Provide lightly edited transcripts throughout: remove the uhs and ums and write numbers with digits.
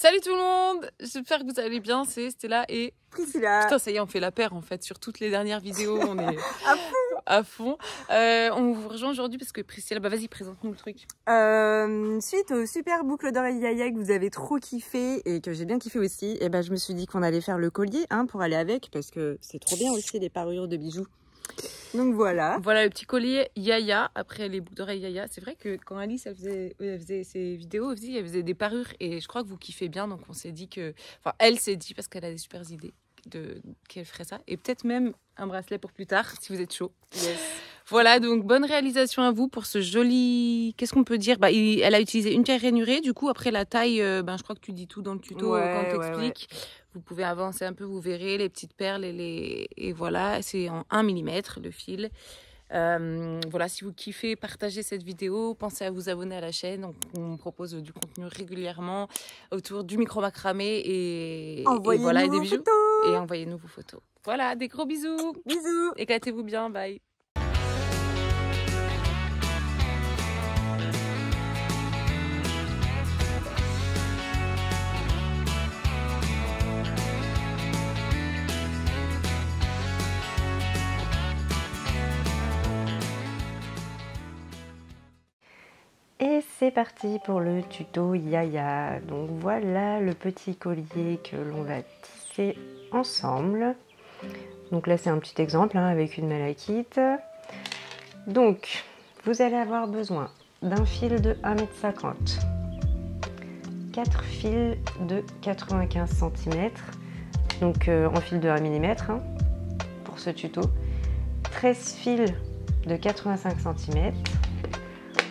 Salut tout le monde, j'espère que vous allez bien, c'est Stella et Priscilla. Putain, ça y est, on fait la paire en fait, sur toutes les dernières vidéos, on est à fond. On vous rejoint aujourd'hui parce que Priscilla, bah vas-y, présente-nous le truc. Suite aux super boucles d'oreilles Yaya que vous avez trop kiffé et que j'ai bien kiffé aussi, et ben je me suis dit qu'on allait faire le collier pour aller avec parce que c'est trop bien aussi les parures de bijoux. Donc voilà. Voilà le petit collier Yaya, après les boucles d'oreilles Yaya. C'est vrai que quand Alice elle faisait ses vidéos aussi, elle faisait des parures et je crois que vous kiffez bien, donc on s'est dit que... Enfin, elle s'est dit, parce qu'elle a des super idées, qu'elle ferait ça. Et peut-être même un bracelet pour plus tard, si vous êtes chaud. Yes. Voilà, donc bonne réalisation à vous pour ce joli... Qu'est-ce qu'on peut dire? Elle a utilisé une pierre rainurée, du coup après la taille, je crois que tu dis tout dans le tuto quand on t'explique. Ouais. Vous pouvez avancer un peu, vous verrez les petites perles et voilà, c'est en 1 mm le fil. Voilà, si vous kiffez, partagez cette vidéo, pensez à vous abonner à la chaîne. Donc, on propose du contenu régulièrement autour du micro macramé et voilà, et des bijoux. Et envoyez-nous vos photos. Voilà, des gros bisous. Bisous. Éclatez-vous bien, bye. Et c'est parti pour le tuto Yaya. Donc voilà le petit collier que l'on va tisser ensemble. Donc là c'est un petit exemple avec une malachite. Donc vous allez avoir besoin d'un fil de 1,50 m, 4 fils de 95 cm, donc en fil de 1 mm pour ce tuto, 13 fils de 85 cm.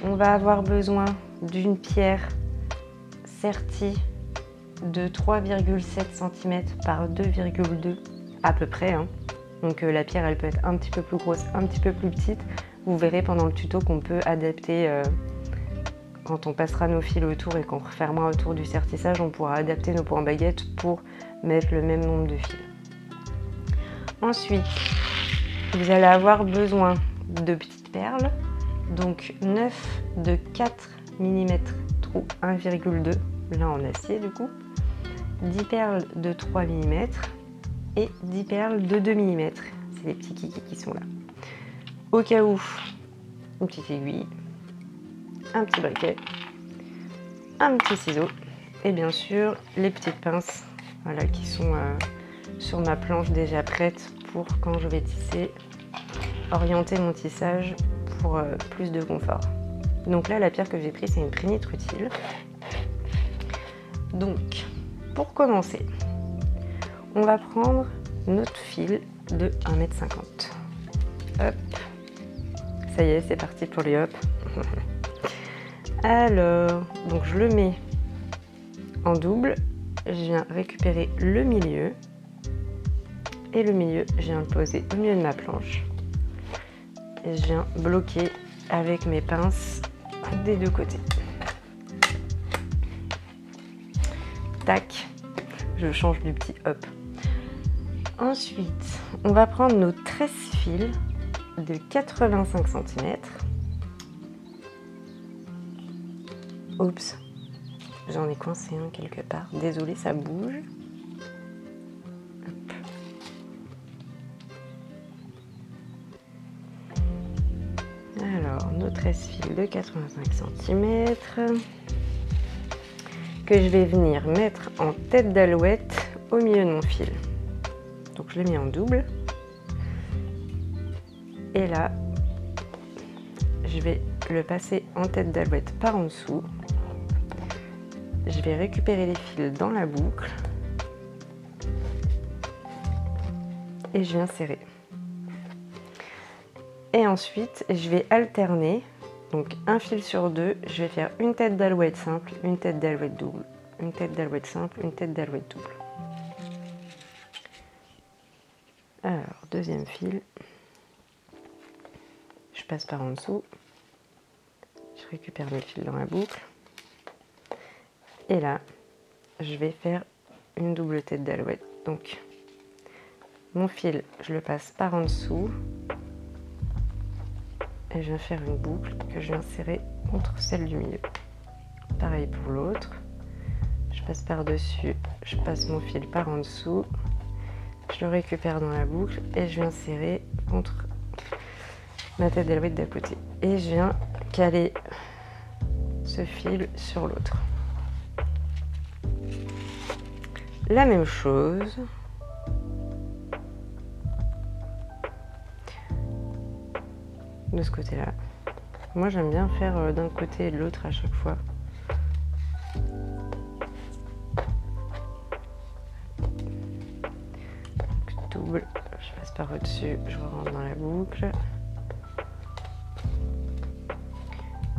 On va avoir besoin d'une pierre sertie de 3,7 cm par 2,2 à peu près. Donc la pierre elle peut être un petit peu plus grosse, un petit peu plus petite. Vous verrez pendant le tuto qu'on peut adapter quand on passera nos fils autour et qu'on refermera autour du sertissage, on pourra adapter nos points baguettes pour mettre le même nombre de fils. Ensuite, vous allez avoir besoin de petites perles. Donc 9 de 4 mm trou 1,2, là en acier du coup, 10 perles de 3 mm et 10 perles de 2 mm, c'est les petits kikis qui sont là. Au cas où, une petite aiguille, un petit briquet, un petit ciseau et bien sûr les petites pinces voilà, qui sont sur ma planche déjà prête pour quand je vais tisser, orienter mon tissage pour plus de confort. Donc là la pierre que j'ai prise c'est une prénite rutile. Donc pour commencer on va prendre notre fil de 1,50 m. Hop, ça y est c'est parti pour les hop. Alors donc je le mets en double, je viens récupérer le milieu et le milieu je viens le poser au milieu de ma planche. Et je viens bloquer avec mes pinces des deux côtés. Tac, je change du petit hop. Ensuite, on va prendre nos 13 fils de 85 cm. Oups, j'en ai coincé un quelque part. Désolée, ça bouge. Alors, nos 13 fils de 85 cm que je vais venir mettre en tête d'alouette au milieu de mon fil. Donc je l'ai mis en double. Et là, je vais le passer en tête d'alouette par en dessous. Je vais récupérer les fils dans la boucle. Et je viens serrer. Et ensuite, je vais alterner, donc un fil sur deux, je vais faire une tête d'alouette simple, une tête d'alouette double, une tête d'alouette simple, une tête d'alouette double. Alors, deuxième fil, je passe par en dessous, je récupère mes fils dans la boucle, et là, je vais faire une double tête d'alouette. Donc, mon fil, je le passe par en dessous, et je viens faire une boucle que je viens serrer contre celle du milieu. Pareil pour l'autre. je passe par dessus, je passe mon fil par en dessous, je le récupère dans la boucle et je viens serrer contre ma tête d'alouette d'à côté. Et je viens caler ce fil sur l'autre. La même chose. De ce côté-là. Moi j'aime bien faire d'un côté et de l'autre à chaque fois. Donc, double, je passe par au-dessus, je rentre dans la boucle.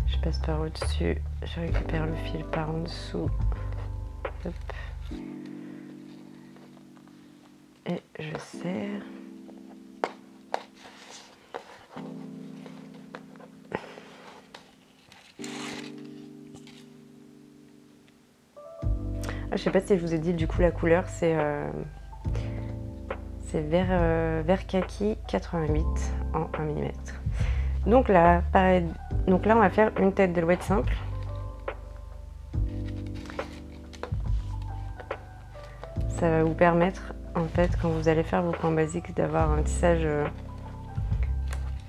Je passe par au-dessus, je récupère le fil par en dessous. Hop. Et je serre. Je sais pas si je vous ai dit, du coup la couleur c'est vert kaki 88 en 1 mm. Donc là, pareil, donc là on va faire une tête d'alouette simple. Ça va vous permettre en fait quand vous allez faire vos points basiques d'avoir un tissage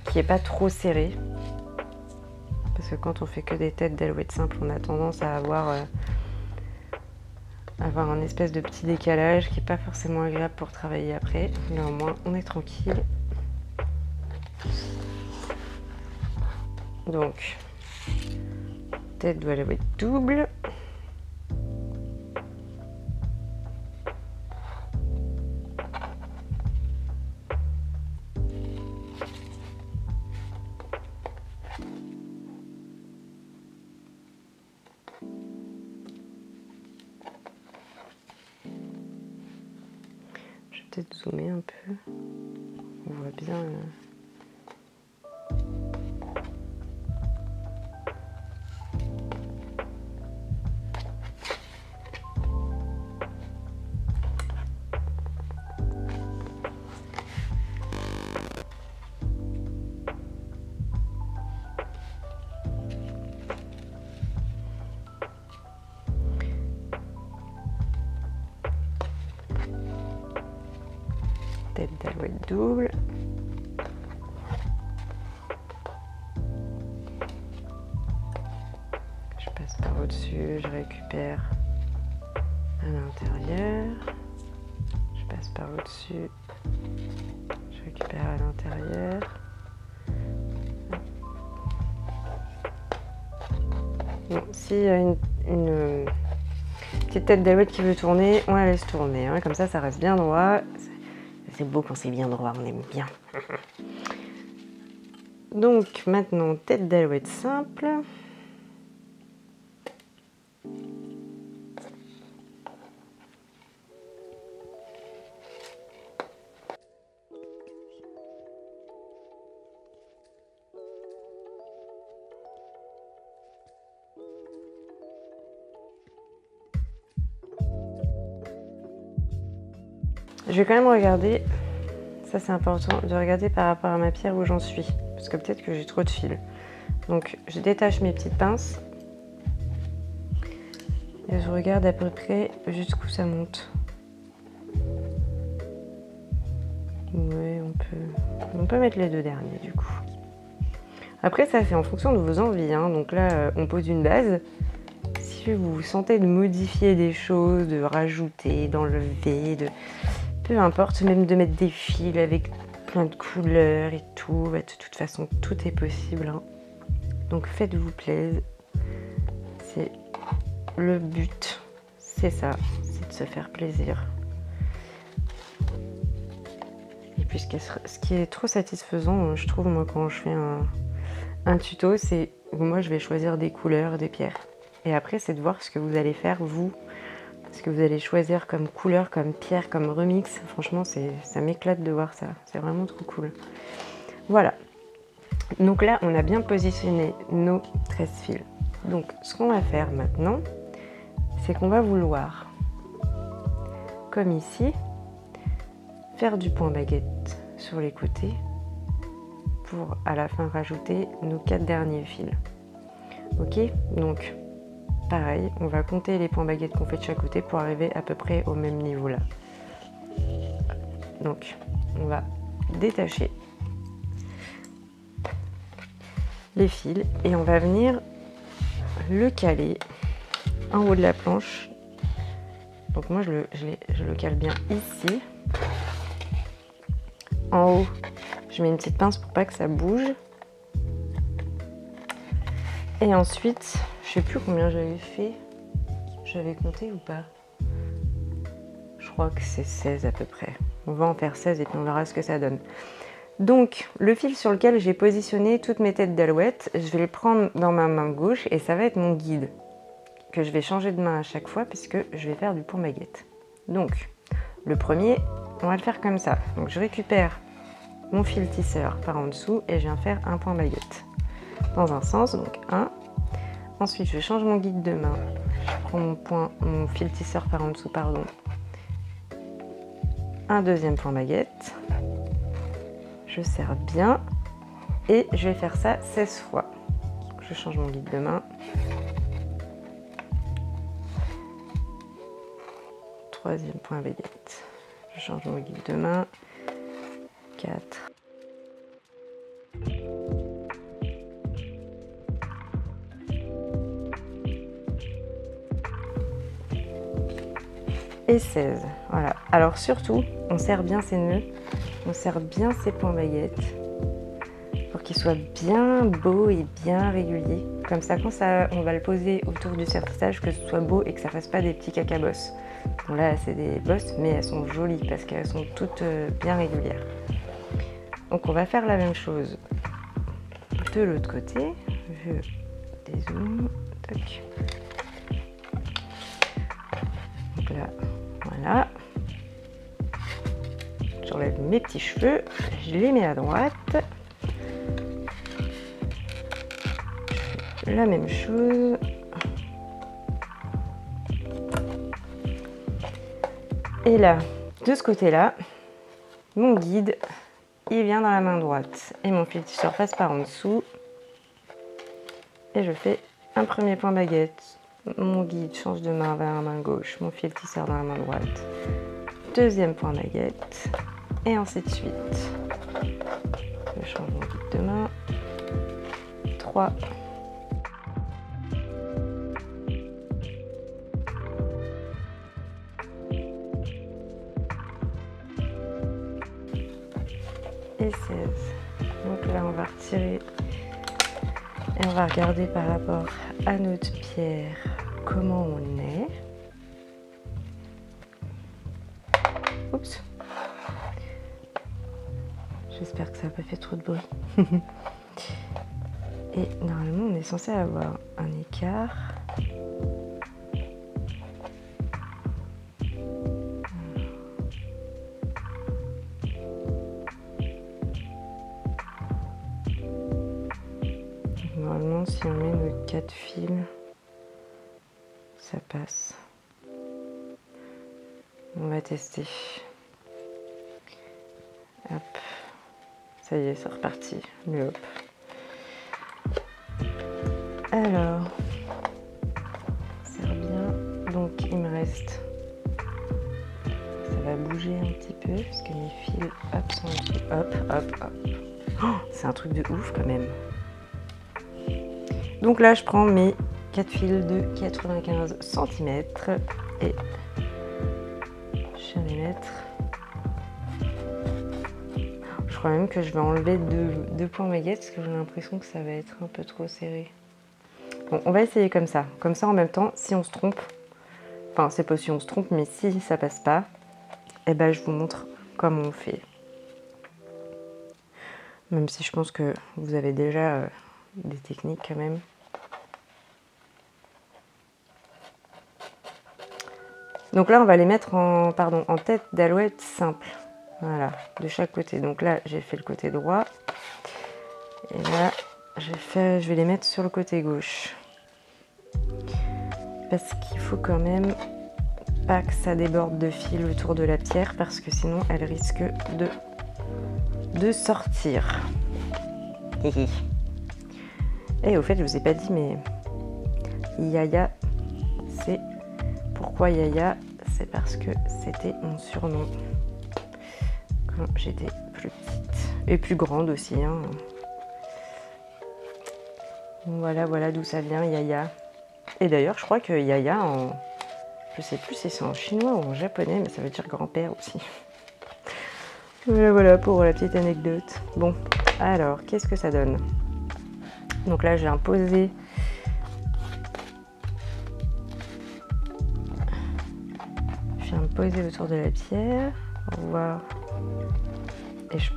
qui n'est pas trop serré. Parce que quand on fait que des têtes d'alouette simples, on a tendance à avoir un espèce de petit décalage qui n'est pas forcément agréable pour travailler après. Mais au moins on est tranquille. Donc, tête d'alouette double. Je vais peut-être zoomer un peu. On voit bien. Tête d'alouette double. Je passe par au-dessus, je récupère à l'intérieur. Je passe par au-dessus, je récupère à l'intérieur. Bon, s'il y a une petite tête d'alouette qui veut tourner, on la laisse tourner, hein, comme ça reste bien droit. C'est beau quand c'est bien droit, on aime bien. Donc maintenant, tête d'alouette simple. Je vais quand même regarder, ça c'est important, de regarder par rapport à ma pierre où j'en suis. Parce que peut-être que j'ai trop de fil. Donc je détache mes petites pinces. Et je regarde à peu près jusqu'où ça monte. Oui, on peut mettre les deux derniers du coup. Après ça c'est en fonction de vos envies, hein. Donc là on pose une base. Si vous sentez de modifier des choses, de rajouter, d'enlever, peu importe, même de mettre des fils avec plein de couleurs et tout, de toute façon tout est possible, hein. Donc faites-vous plaisir, c'est le but, c'est ça, c'est de se faire plaisir. Et puis ce qui est trop satisfaisant, je trouve, moi quand je fais un tuto, c'est moi je vais choisir des couleurs, des pierres, et après c'est de voir ce que vous allez faire vous. Ce que vous allez choisir comme couleur, comme pierre, comme remix. Franchement, ça m'éclate de voir ça. C'est vraiment trop cool. Voilà. Donc là, on a bien positionné nos 13 fils. Donc, ce qu'on va faire maintenant, c'est qu'on va vouloir, comme ici, faire du point baguette sur les côtés pour à la fin rajouter nos 4 derniers fils. Ok? Donc, pareil, on va compter les points baguettes qu'on fait de chaque côté pour arriver à peu près au même niveau là. Donc, on va détacher les fils et on va venir le caler en haut de la planche. Donc moi je le cale bien ici. En haut, je mets une petite pince pour pas que ça bouge. Et ensuite, je sais plus combien j'avais fait. J'avais compté ou pas? Je crois que c'est 16 à peu près. On va en faire 16 et puis on verra ce que ça donne. Donc, le fil sur lequel j'ai positionné toutes mes têtes d'alouette, je vais le prendre dans ma main gauche et ça va être mon guide, que je vais changer de main à chaque fois puisque je vais faire du point baguette. Donc, le premier, on va le faire comme ça. Donc, je récupère mon fil tisseur par en dessous et je viens faire un point baguette. Dans un sens, donc 1. Ensuite, je change mon guide de main. Je prends mon fil tisseur par en dessous, pardon. Un deuxième point baguette. Je serre bien et je vais faire ça 16 fois. Je change mon guide de main. Troisième point baguette. Je change mon guide de main. 4. Et 16. Voilà. Alors surtout, on serre bien ses nœuds. On serre bien ses points baguettes pour qu'ils soient bien beaux et bien réguliers. Comme ça, quand on va le poser autour du serre-tissage, que ce soit beau et que ça fasse pas des petits cacabosses. Bon là, c'est des bosses, mais elles sont jolies parce qu'elles sont toutes bien régulières. Donc on va faire la même chose de l'autre côté. Je dézoome. Tac. Donc là, voilà. J'enlève mes petits cheveux, je les mets à droite. La même chose. Et là, de ce côté-là, mon guide, il vient dans la main droite. Et mon fil tisseur passe par en dessous. Et je fais un premier point baguette. Mon guide change de main vers la main gauche. Mon fil tisseur dans la main droite. Deuxième point baguette. Et ainsi de suite. Je change mon guide de main. 3. Et 16. Donc là, on va retirer et on va regarder par rapport à notre pierre comment on est. Oups. J'espère que ça n'a pas fait trop de bruit. Et normalement, on est censé avoir un écart. Normalement, si on met nos 4 fils, ça passe. On va tester. Hop. Ça y est, c'est reparti. Le hop. Alors, serre bien. Donc, il me reste. Ça va bouger un petit peu parce que mes fils, hop, sont dessus. Hop, hop, hop. Oh, c'est un truc de ouf quand même. Donc là, je prends mes 4 fils de 95 cm et je vais les mettre. Je crois même que je vais enlever deux points baguettes parce que j'ai l'impression que ça va être un peu trop serré. Bon, on va essayer comme ça. Comme ça, en même temps, si on se trompe, enfin, c'est pas si on se trompe, mais si ça passe pas, eh ben, je vous montre comment on fait. Même si je pense que vous avez déjà des techniques quand même. Donc là, on va les mettre en tête d'alouette simple. Voilà, de chaque côté. Donc là, j'ai fait le côté droit. Et là, je vais les mettre sur le côté gauche. Parce qu'il faut quand même pas que ça déborde de fil autour de la pierre, parce que sinon, elle risque de sortir. Et au fait, je vous ai pas dit, mais Yaya connaissez pourquoi Yaya, c'est parce que c'était mon surnom quand j'étais plus petite et plus grande aussi, hein. Voilà d'où ça vient, Yaya. Et d'ailleurs, je crois que Yaya, je sais plus si c'est en chinois ou en japonais, mais ça veut dire grand-père aussi. Voilà pour la petite anecdote. Bon, alors, qu'est-ce que ça donne? Donc là, j'ai imposé autour de la pierre. Au revoir. Et je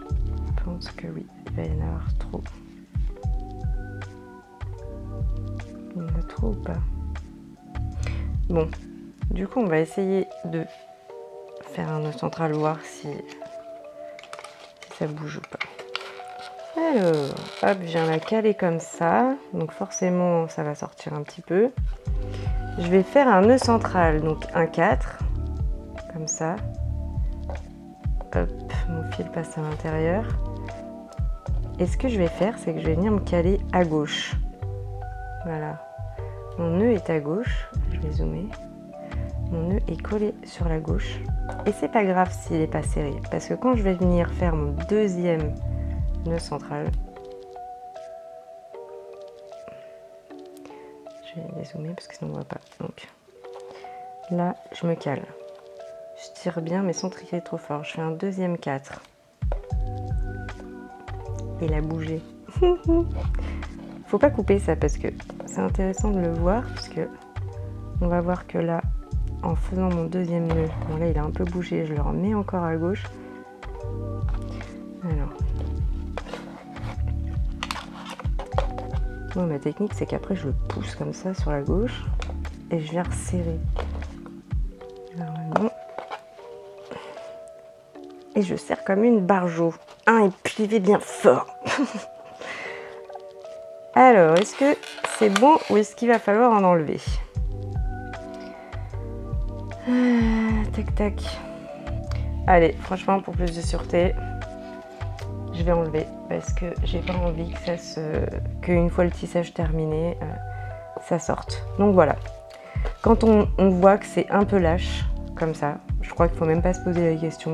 pense que oui, il va y en avoir trop. Il y en a trop ou pas? Bon, du coup, on va essayer de faire un nœud central, voir si ça bouge ou pas. Alors, hop, je viens la caler comme ça. Donc forcément, ça va sortir un petit peu. Je vais faire un nœud central, donc un 4, comme ça. Hop, mon fil passe à l'intérieur. Et ce que je vais faire, c'est que je vais venir me caler à gauche. Voilà. Mon nœud est à gauche. Je vais zoomer. Mon nœud est collé sur la gauche. Et c'est pas grave s'il n'est pas serré. Parce que quand je vais venir faire mon deuxième nœud central, je vais dézoomer parce que sinon on ne voit pas. Donc là, je me cale. Je tire bien mais sans trier trop fort. Je fais un deuxième 4. Et il a bougé. Faut pas couper ça parce que c'est intéressant de le voir parce que on va voir que là, en faisant mon deuxième nœud, bon là il a un peu bougé, je le remets encore à gauche. Alors, moi ma technique c'est qu'après je le pousse comme ça sur la gauche et je viens resserrer. Normalement. Et je serre comme une barjo. Et pliez bien fort. Alors, est-ce que c'est bon ou est-ce qu'il va falloir en enlever? Tac tac. Allez, franchement, pour plus de sûreté, je vais enlever parce que j'ai pas envie que qu'une fois le tissage terminé, ça sorte. Donc voilà. Quand on voit que c'est un peu lâche, comme ça, je crois qu'il faut même pas se poser la question.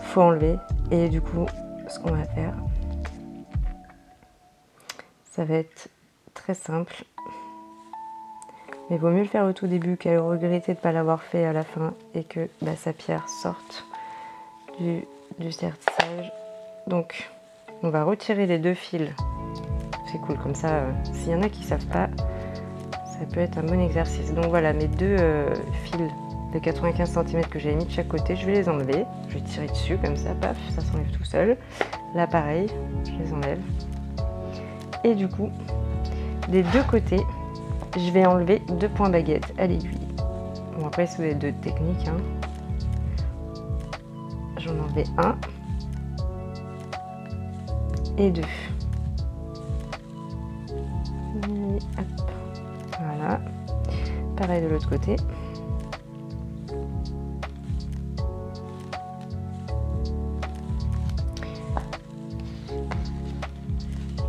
Faut enlever. Et du coup, ce qu'on va faire, ça va être très simple. Mais il vaut mieux le faire au tout début qu'à le regretter de ne pas l'avoir fait à la fin et que sa pierre sorte du serre-tissage. Donc, on va retirer les deux fils. C'est cool, comme ça, s'il y en a qui ne savent pas, ça peut être un bon exercice. Donc voilà, mes deux fils de 95 cm que j'avais mis de chaque côté, je vais les enlever. Je vais tirer dessus comme ça, paf, ça s'enlève tout seul. Là, pareil, je les enlève. Et du coup, des deux côtés, je vais enlever 2 points baguettes à l'aiguille. Bon, après, c'est deux techniques. Hein. J'en enlève un et 2. Et hop. Voilà. Pareil de l'autre côté.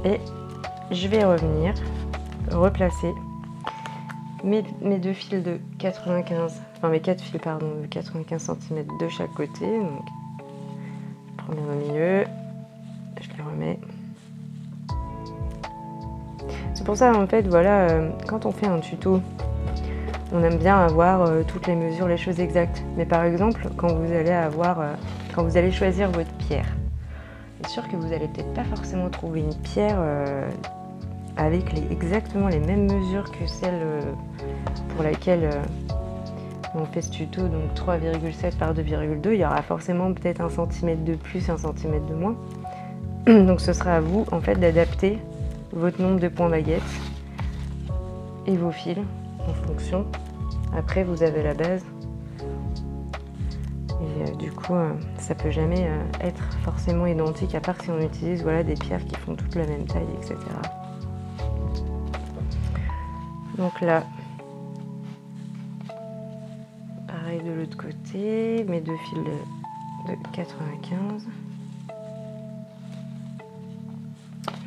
Et je vais revenir replacer mes deux fils de 95, enfin mes 4 fils pardon, de 95 cm de chaque côté. Donc, je prends bien au milieu, je les remets. C'est pour ça en fait, voilà, quand on fait un tuto, on aime bien avoir toutes les mesures, les choses exactes. Mais par exemple, quand vous allez choisir votre pierre, c'est sûr que vous allez peut-être pas forcément trouver une pierre avec exactement les mêmes mesures que celle pour laquelle on fait ce tuto, donc 3,7 par 2,2. Il y aura forcément peut-être 1 cm de plus, 1 cm de moins. Donc ce sera à vous en fait d'adapter votre nombre de points baguettes et vos fils en fonction. Après vous avez la base. Et du coup, ça peut jamais être forcément identique, à part si on utilise des pierres qui font toutes la même taille, etc. Donc là, pareil de l'autre côté, mes deux fils de 95.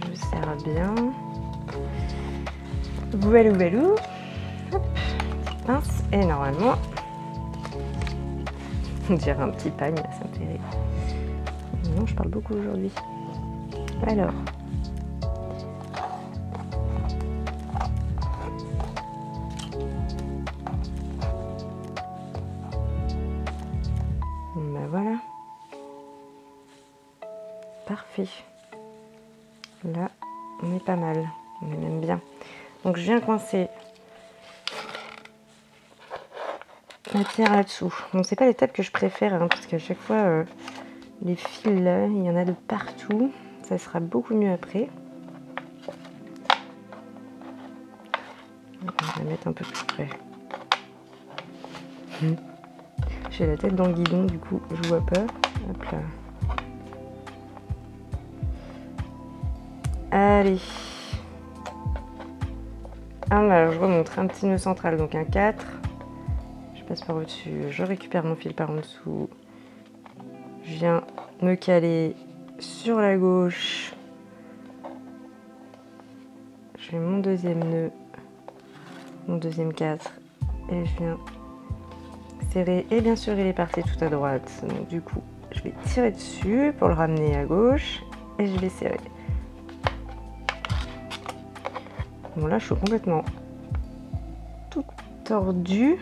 Je serre bien. Voilou voilou. Hop, pince et normalement, on dirait un petit pagne, ça me fait rire. Non, je parle beaucoup aujourd'hui. Alors. Ben voilà. Parfait. Là, on est pas mal. On est même bien. Donc je viens coincer la pierre là-dessous. Bon, c'est pas l'étape que je préfère, hein, parce qu'à chaque fois, les fils là, il y en a de partout. Ça sera beaucoup mieux après. On va mettre un peu plus près. J'ai la tête dans le guidon, du coup, je vois pas. Hop là. Allez. Alors, je remonte un petit nœud central, donc un 4. Je passe par au-dessus, je récupère mon fil par en dessous. Je viens me caler sur la gauche. Je fais mon deuxième nœud, mon deuxième 4. Et je viens serrer. Et bien sûr, il est parti tout à droite. Donc du coup, je vais tirer dessus pour le ramener à gauche. Et je vais serrer. Bon là je suis complètement tout tordu.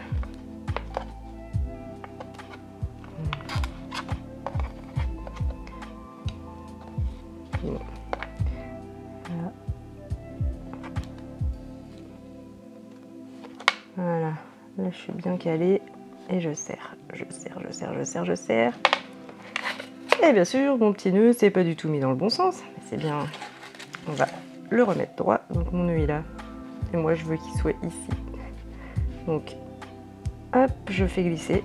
Bon. Là. Voilà, là je suis bien calée et je serre, je serre, je serre, je serre, je serre. Et bien sûr mon petit nœud c'est pas du tout mis dans le bon sens, mais c'est bien, on va le remettre droit, donc mon nœud est là, et moi je veux qu'il soit ici. Donc, hop, je fais glisser.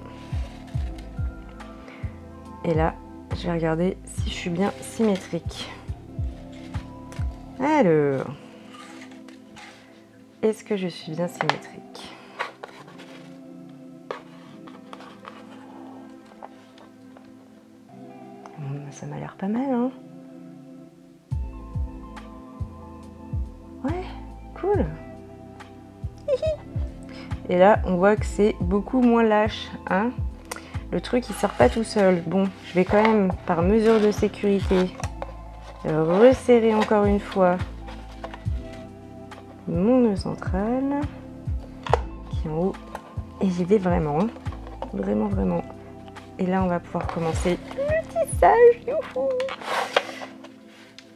Et là, je vais regarder si je suis bien symétrique. Alors, est-ce que je suis bien symétrique? Ça m'a l'air pas mal, hein? Ouais, cool. Et là, on voit que c'est beaucoup moins lâche, hein. Le truc, il sort pas tout seul. Bon, je vais quand même, par mesure de sécurité, resserrer encore une fois mon nœud central, qui est en haut. Et j'y vais vraiment, hein. Vraiment, vraiment. Et là, on va pouvoir commencer le tissage. Youhou!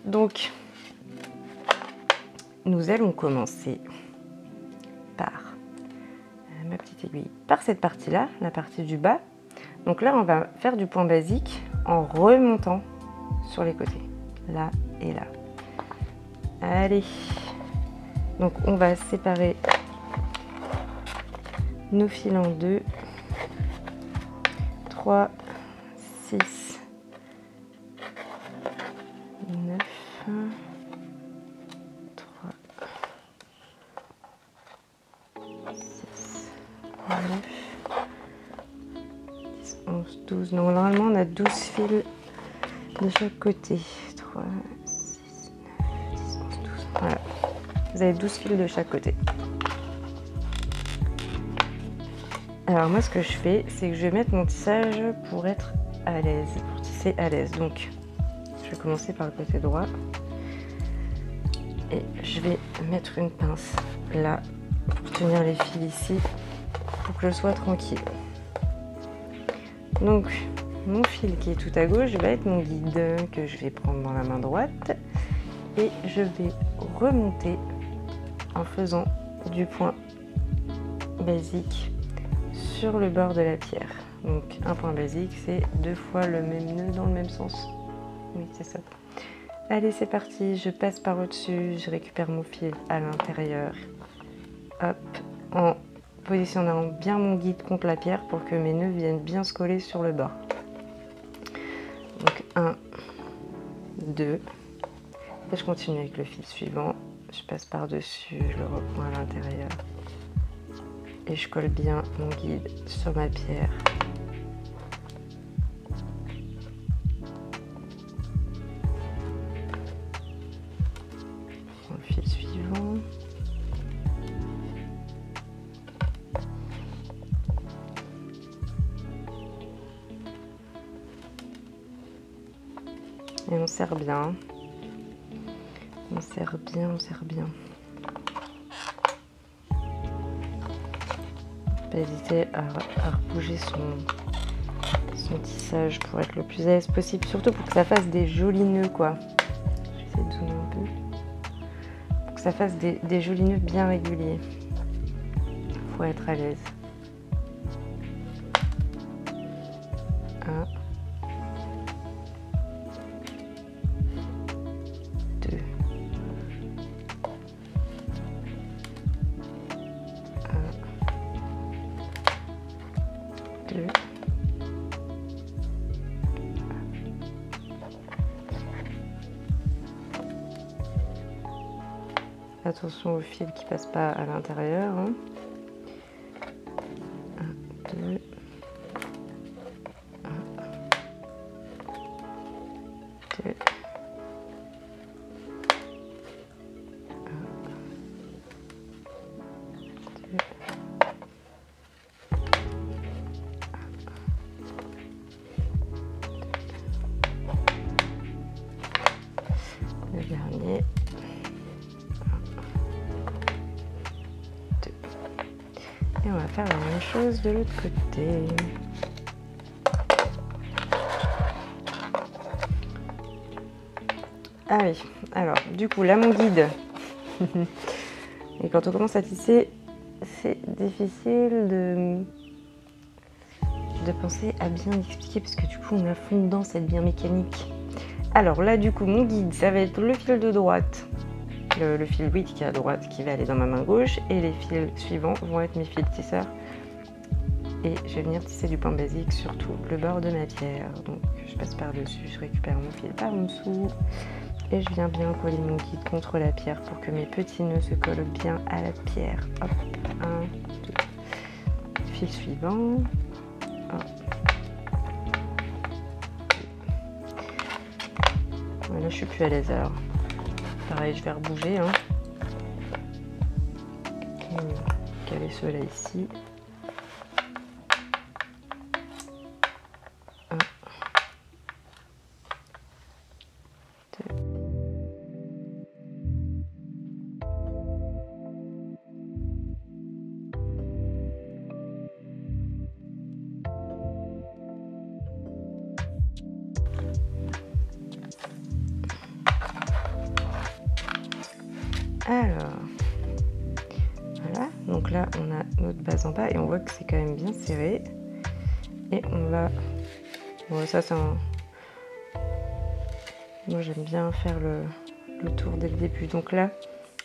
Donc, nous allons commencer par ma petite aiguille, par cette partie-là, la partie du bas. Donc là, on va faire du point basique en remontant sur les côtés, là et là. Allez, donc on va séparer nos fils en 2, 3, 6, 9, 3, 6, 9, 10, 11, 12. Donc normalement on a 12 fils de chaque côté. 3, 6, 9, 10, 11, 12. Voilà. Vous avez 12 fils de chaque côté. Alors moi ce que je fais, c'est que je vais mettre mon tissage pour être à l'aise, pour tisser à l'aise. Donc je vais commencer par le côté droit. Et je vais mettre une pince là pour tenir les fils ici, pour que je sois tranquille. Donc mon fil qui est tout à gauche va être mon guide que je vais prendre dans la main droite. Et je vais remonter en faisant du point basique sur le bord de la pierre. Donc un point basique, c'est 2 fois le même nœud dans le même sens. Oui, c'est ça. Allez, c'est parti, je passe par au-dessus, je récupère mon fil à l'intérieur. Hop, en positionnant bien mon guide contre la pierre pour que mes nœuds viennent bien se coller sur le bord. Donc 1, 2, et je continue avec le fil suivant. Je passe par-dessus, je le reprends à l'intérieur. Et je colle bien mon guide sur ma pierre. Le fil suivant. Et on serre bien. On serre bien, on serre bien. Pas hésiter à rebouger son tissage pour être le plus à l'aise possible, surtout pour que ça fasse des jolis nœuds quoi. J'essaie de zoomer un peu. Pour que ça fasse des jolis nœuds bien réguliers. Faut être à l'aise. 1, 2, 2. Attention au fil qui passe pas à l'intérieur. 1, 2. 1, 2. 1, 2. Le dernier. 1, 2. Et on va faire la même chose de l'autre côté. Ah oui, alors du coup là mon guide. Et quand on commence à tisser, c'est difficile de penser à bien expliquer parce que du coup on est à fond dedans, c'est bien mécanique. Alors là du coup mon guide ça va être le fil de droite, le fil 8 qui est à droite qui va aller dans ma main gauche et les fils suivants vont être mes fils tisseurs. Et je vais venir tisser du point basique sur tout le bord de ma pierre. Donc je passe par dessus, je récupère mon fil par en dessous et je viens bien coller mon guide contre la pierre pour que mes petits nœuds se collent bien à la pierre. Hop, 1, 2, fil suivant. Là je suis plus à l'aise alors. Pareil, je vais rebouger. Caler ceux-là ici. 1, 2. Alors, voilà, donc là on a notre base en bas et on voit que c'est quand même bien serré. Et on va... Bon ça c'est un... Moi j'aime bien faire le tour dès le début. Donc là,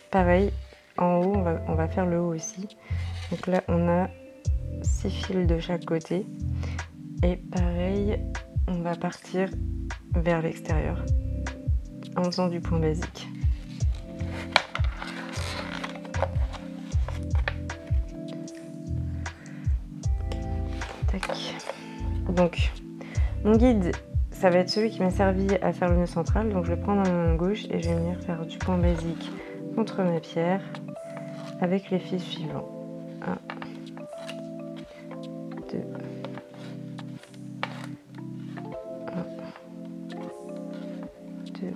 pareil, en haut on va faire le haut aussi. Donc là on a 6 fils de chaque côté. Et pareil, on va partir vers l'extérieur en faisant du point basique. Donc, mon guide, ça va être celui qui m'a servi à faire le nœud central. Donc, je le prends dans ma main gauche et je vais venir faire du point basique contre ma pierre avec les fils suivants. 1, 2, 1, 2,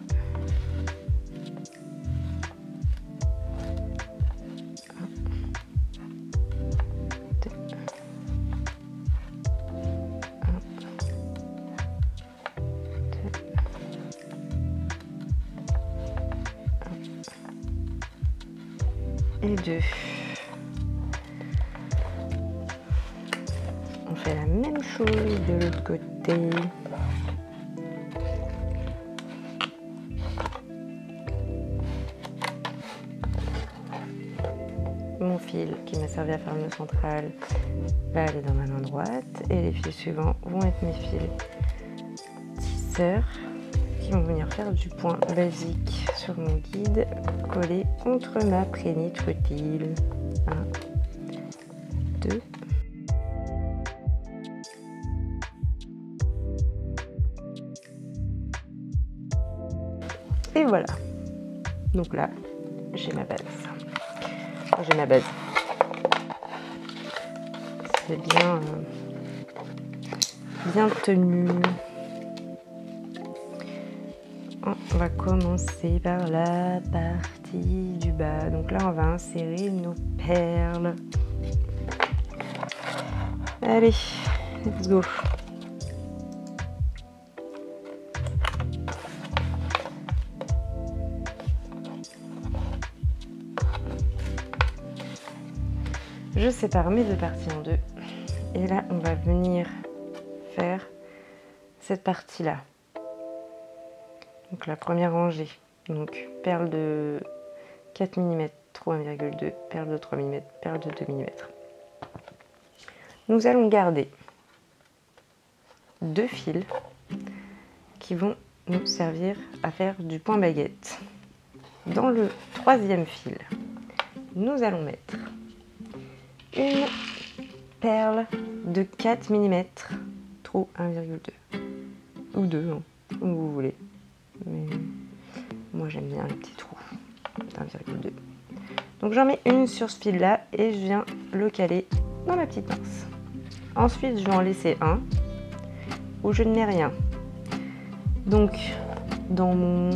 2. On fait la même chose de l'autre côté. Mon fil qui m'a servi à faire le nœud central va aller dans ma main droite et les fils suivants vont être mes fils tisseurs qui vont venir faire du point basique sur mon guide collé contre ma prénite rutile. 1, 2. Et voilà. Donc là, j'ai ma base. J'ai ma base. C'est bien, bien tenu. on va commencer par la partie du bas. Donc là, on va insérer nos perles. Allez, let's go. Je sépare mes deux parties en deux. Et là, on va venir faire cette partie-là. Donc la première rangée. Donc perle de 4 mm, trou 1,2, perle de 3 mm, perle de 2 mm. Nous allons garder deux fils qui vont nous servir à faire du point baguette. Dans le troisième fil, nous allons mettre une perle de 4 mm, trou 1,2 ou 2, hein, comme vous voulez. Mais moi j'aime bien les petits trous d'1,2. Donc j'en mets une sur ce fil là et je viens le caler dans ma petite pince. Ensuite je vais en laisser un où je ne mets rien. Donc dans mon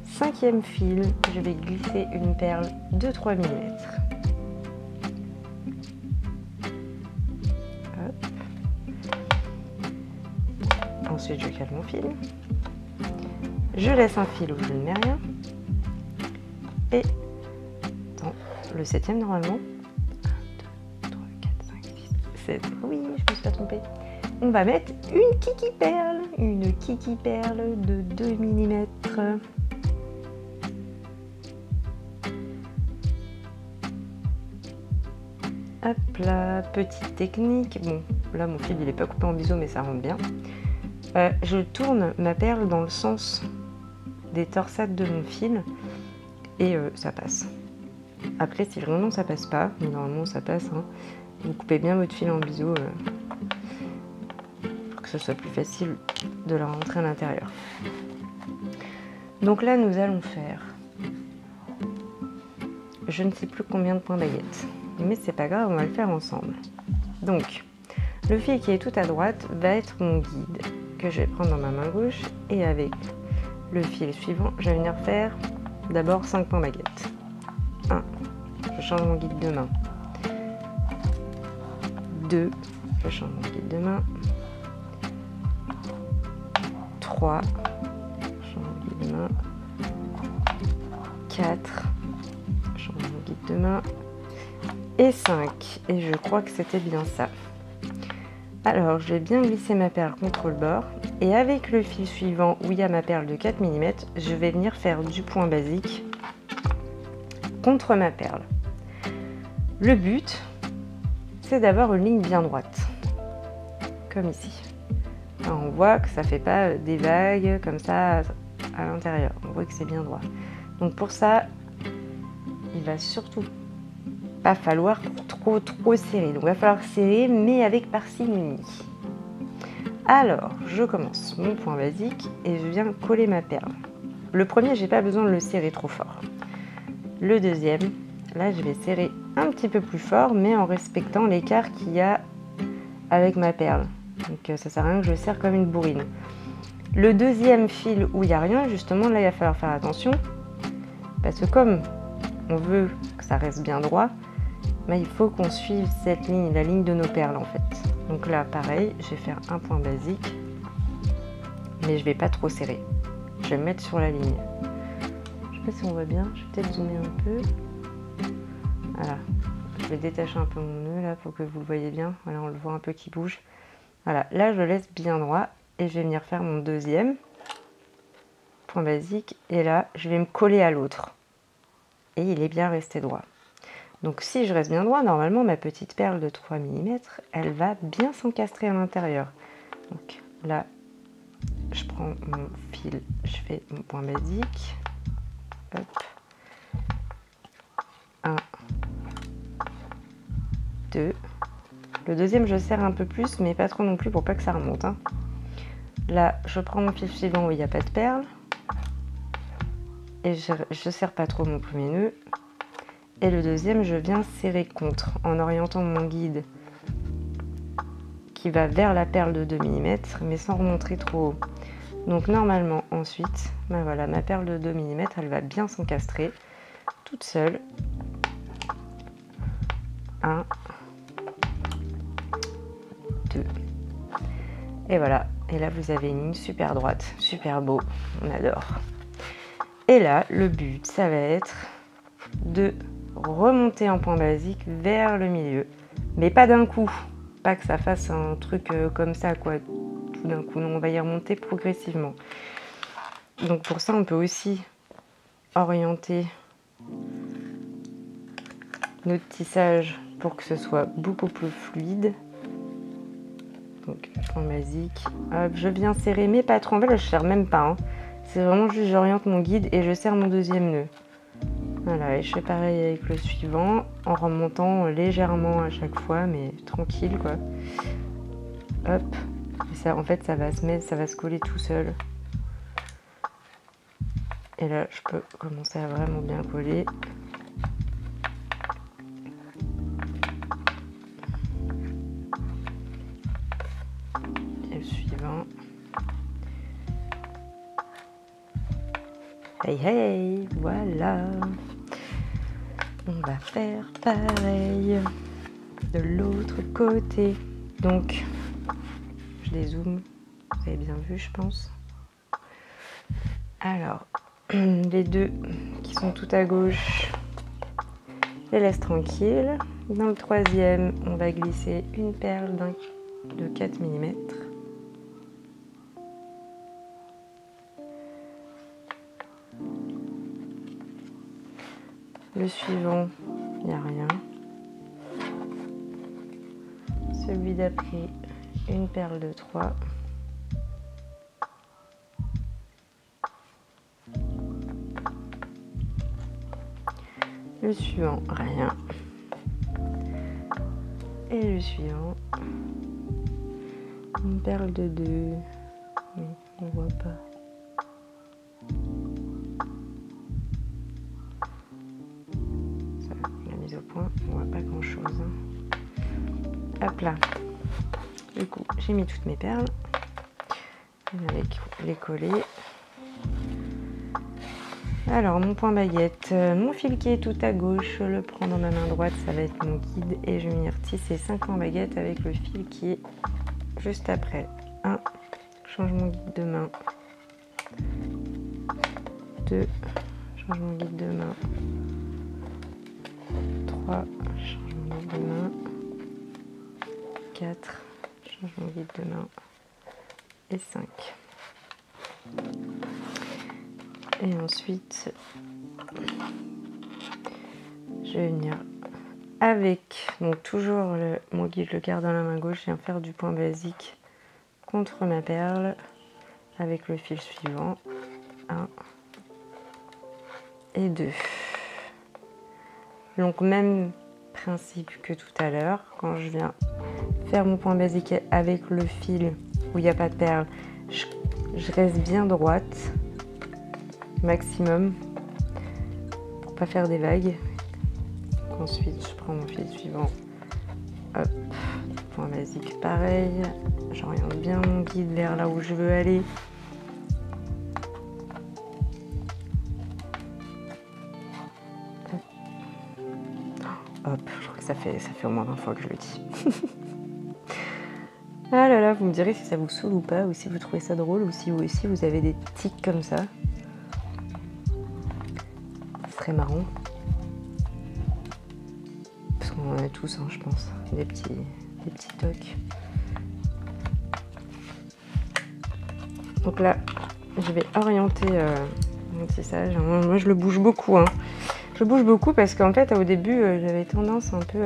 cinquième fil, je vais glisser une perle de 3 mm. Ensuite, je cale mon fil. Je laisse un fil où je ne mets rien. Et dans le septième, normalement, 1, 2, 3, 4, 5, 6, 7. Oui, je me suis pas trompée. On va mettre une kiki perle. Une kiki perle de 2 mm. Hop là, petite technique. Bon, là, mon fil, il n'est pas coupé en biseau, mais ça rentre bien. Je tourne ma perle dans le sens des torsades de mon fil et ça passe. Après, si vraiment ça passe pas, mais normalement ça passe, hein, vous coupez bien votre fil en biseau pour que ce soit plus facile de la rentrer à l'intérieur. Donc là, nous allons faire, je ne sais plus combien de points baguettes, mais c'est pas grave, on va le faire ensemble. Donc, le fil qui est tout à droite va être mon guide que je vais prendre dans ma main gauche et avec le fil suivant, je vais venir faire d'abord 5 points baguettes. 1, je change mon guide de main. 2, je change mon guide de main. 3, je change mon guide de main. 4, je change mon guide de main. Et 5, et je crois que c'était bien ça. Alors, je vais bien glisser ma perle contre le bord et avec le fil suivant où il y a ma perle de 4 mm, je vais venir faire du point basique contre ma perle. Le but, c'est d'avoir une ligne bien droite, comme ici. Alors, on voit que ça ne fait pas des vagues comme ça à l'intérieur, on voit que c'est bien droit. Donc pour ça, il va surtout pas falloir trop serrer. Donc il va falloir serrer mais avec parcimonie. Alors je commence mon point basique et je viens coller ma perle. Le premier, j'ai pas besoin de le serrer trop fort. Le deuxième, là je vais serrer un petit peu plus fort mais en respectant l'écart qu'il y a avec ma perle. Donc ça sert à rien que je le serre comme une bourrine. Le deuxième fil où il n'y a rien, justement là il va falloir faire attention parce que comme on veut que ça reste bien droit, il faut qu'on suive cette ligne, la ligne de nos perles en fait. Donc là pareil, je vais faire un point basique, mais je vais pas trop serrer. Je vais me mettre sur la ligne. Je sais pas si on voit bien, je vais peut-être zoomer un peu. Voilà, je vais détacher un peu mon nœud là pour que vous le voyez bien. Voilà, on le voit un peu qui bouge. Voilà, là je le laisse bien droit et je vais venir faire mon deuxième point basique et là je vais me coller à l'autre. Et il est bien resté droit. Donc si je reste bien droit, normalement ma petite perle de 3 mm, elle va bien s'encastrer à l'intérieur. Donc là, je prends mon fil, je fais mon point basique. Hop. 1, 2. Le deuxième, je serre un peu plus, mais pas trop non plus pour pas que ça remonte, hein. Là, je prends mon fil suivant où il n'y a pas de perle. Et je serre pas trop mon premier nœud. Et le deuxième, je viens serrer contre en orientant mon guide qui va vers la perle de 2 mm, mais sans remonter trop haut. Donc normalement ensuite, ben voilà, ma perle de 2 mm, elle va bien s'encastrer toute seule. 1, 2. Et voilà. Et là, vous avez une ligne super droite, super beau. On adore. Et là, le but, ça va être de remonter en point basique vers le milieu. Mais pas d'un coup. Pas que ça fasse un truc comme ça, quoi. Tout d'un coup. Non, on va y remonter progressivement. Donc pour ça, on peut aussi orienter notre tissage pour que ce soit beaucoup plus fluide. Donc point basique. Hop, je viens serrer, mais pas trop. En fait, là, je serre même pas. Hein. C'est vraiment juste, j'oriente mon guide et je serre mon deuxième nœud. Voilà, et je fais pareil avec le suivant, en remontant légèrement à chaque fois, mais tranquille, quoi. Hop. Et ça, en fait, ça va se mettre, ça va se coller tout seul. Et là, je peux commencer à vraiment bien coller. Et le suivant. Hey hey, voilà. On va faire pareil de l'autre côté. Donc, je les zoome. Vous avez bien vu, je pense. Alors, les deux qui sont tout à gauche, je les laisse tranquilles. Dans le troisième, on va glisser une perle de 4 mm. Le suivant, il n'y a rien. Celui d'après, une perle de 3. Le suivant, rien. Et le suivant, une perle de 2. Oui, on ne voit pas. Ça, la mise au point, on voit pas grand chose. Hein. Hop là. Du coup, j'ai mis toutes mes perles. Je vais les coller. Alors, mon point baguette, mon fil qui est tout à gauche, je le prends dans ma main droite, ça va être mon guide et je vais venir tisser 5 points baguettes avec le fil qui est juste après. 1, change mon guide de main. 2, change mon guide de main. 3, change mon guide de main. 4, change mon guide de main. Et 5. Et ensuite, je vais venir avec, donc toujours mon guide, je le garde dans la main gauche, je viens faire du point basique contre ma perle avec le fil suivant. 1 et 2. Donc même principe que tout à l'heure, quand je viens faire mon point basique avec le fil où il n'y a pas de perle, je reste bien droite. Maximum pour pas faire des vagues. Ensuite je prends mon fil suivant, hop, point basique pareil, j'oriente bien mon guide vers là où je veux aller. Hop, je crois que ça fait au moins 20 fois que je le dis. Ah là là, vous me direz si ça vous saoule ou pas, ou si vous trouvez ça drôle, ou si vous aussi vous avez des tics comme ça. Très marrant, parce qu'on en a tous, hein, je pense, des petits tocs. Donc là, je vais orienter mon tissage. Moi, je le bouge beaucoup. Hein. Je bouge beaucoup parce qu'en fait, au début, j'avais tendance un peu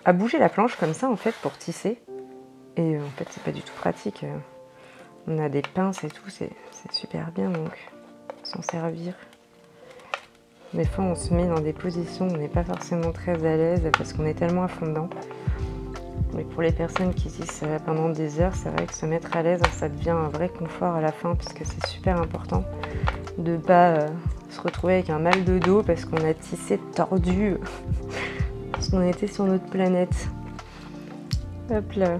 à bouger la planche comme ça, en fait, pour tisser. Et en fait, c'est pas du tout pratique. On a des pinces et tout, c'est super bien, donc s'en servir. Des fois, on se met dans des positions où on n'est pas forcément très à l'aise parce qu'on est tellement à fond dedans. Mais pour les personnes qui tissent pendant des heures, c'est vrai que se mettre à l'aise, ça devient un vrai confort à la fin parce que c'est super important de ne pas se retrouver avec un mal de dos parce qu'on a tissé tordu, parce qu'on était sur notre planète. Hop là.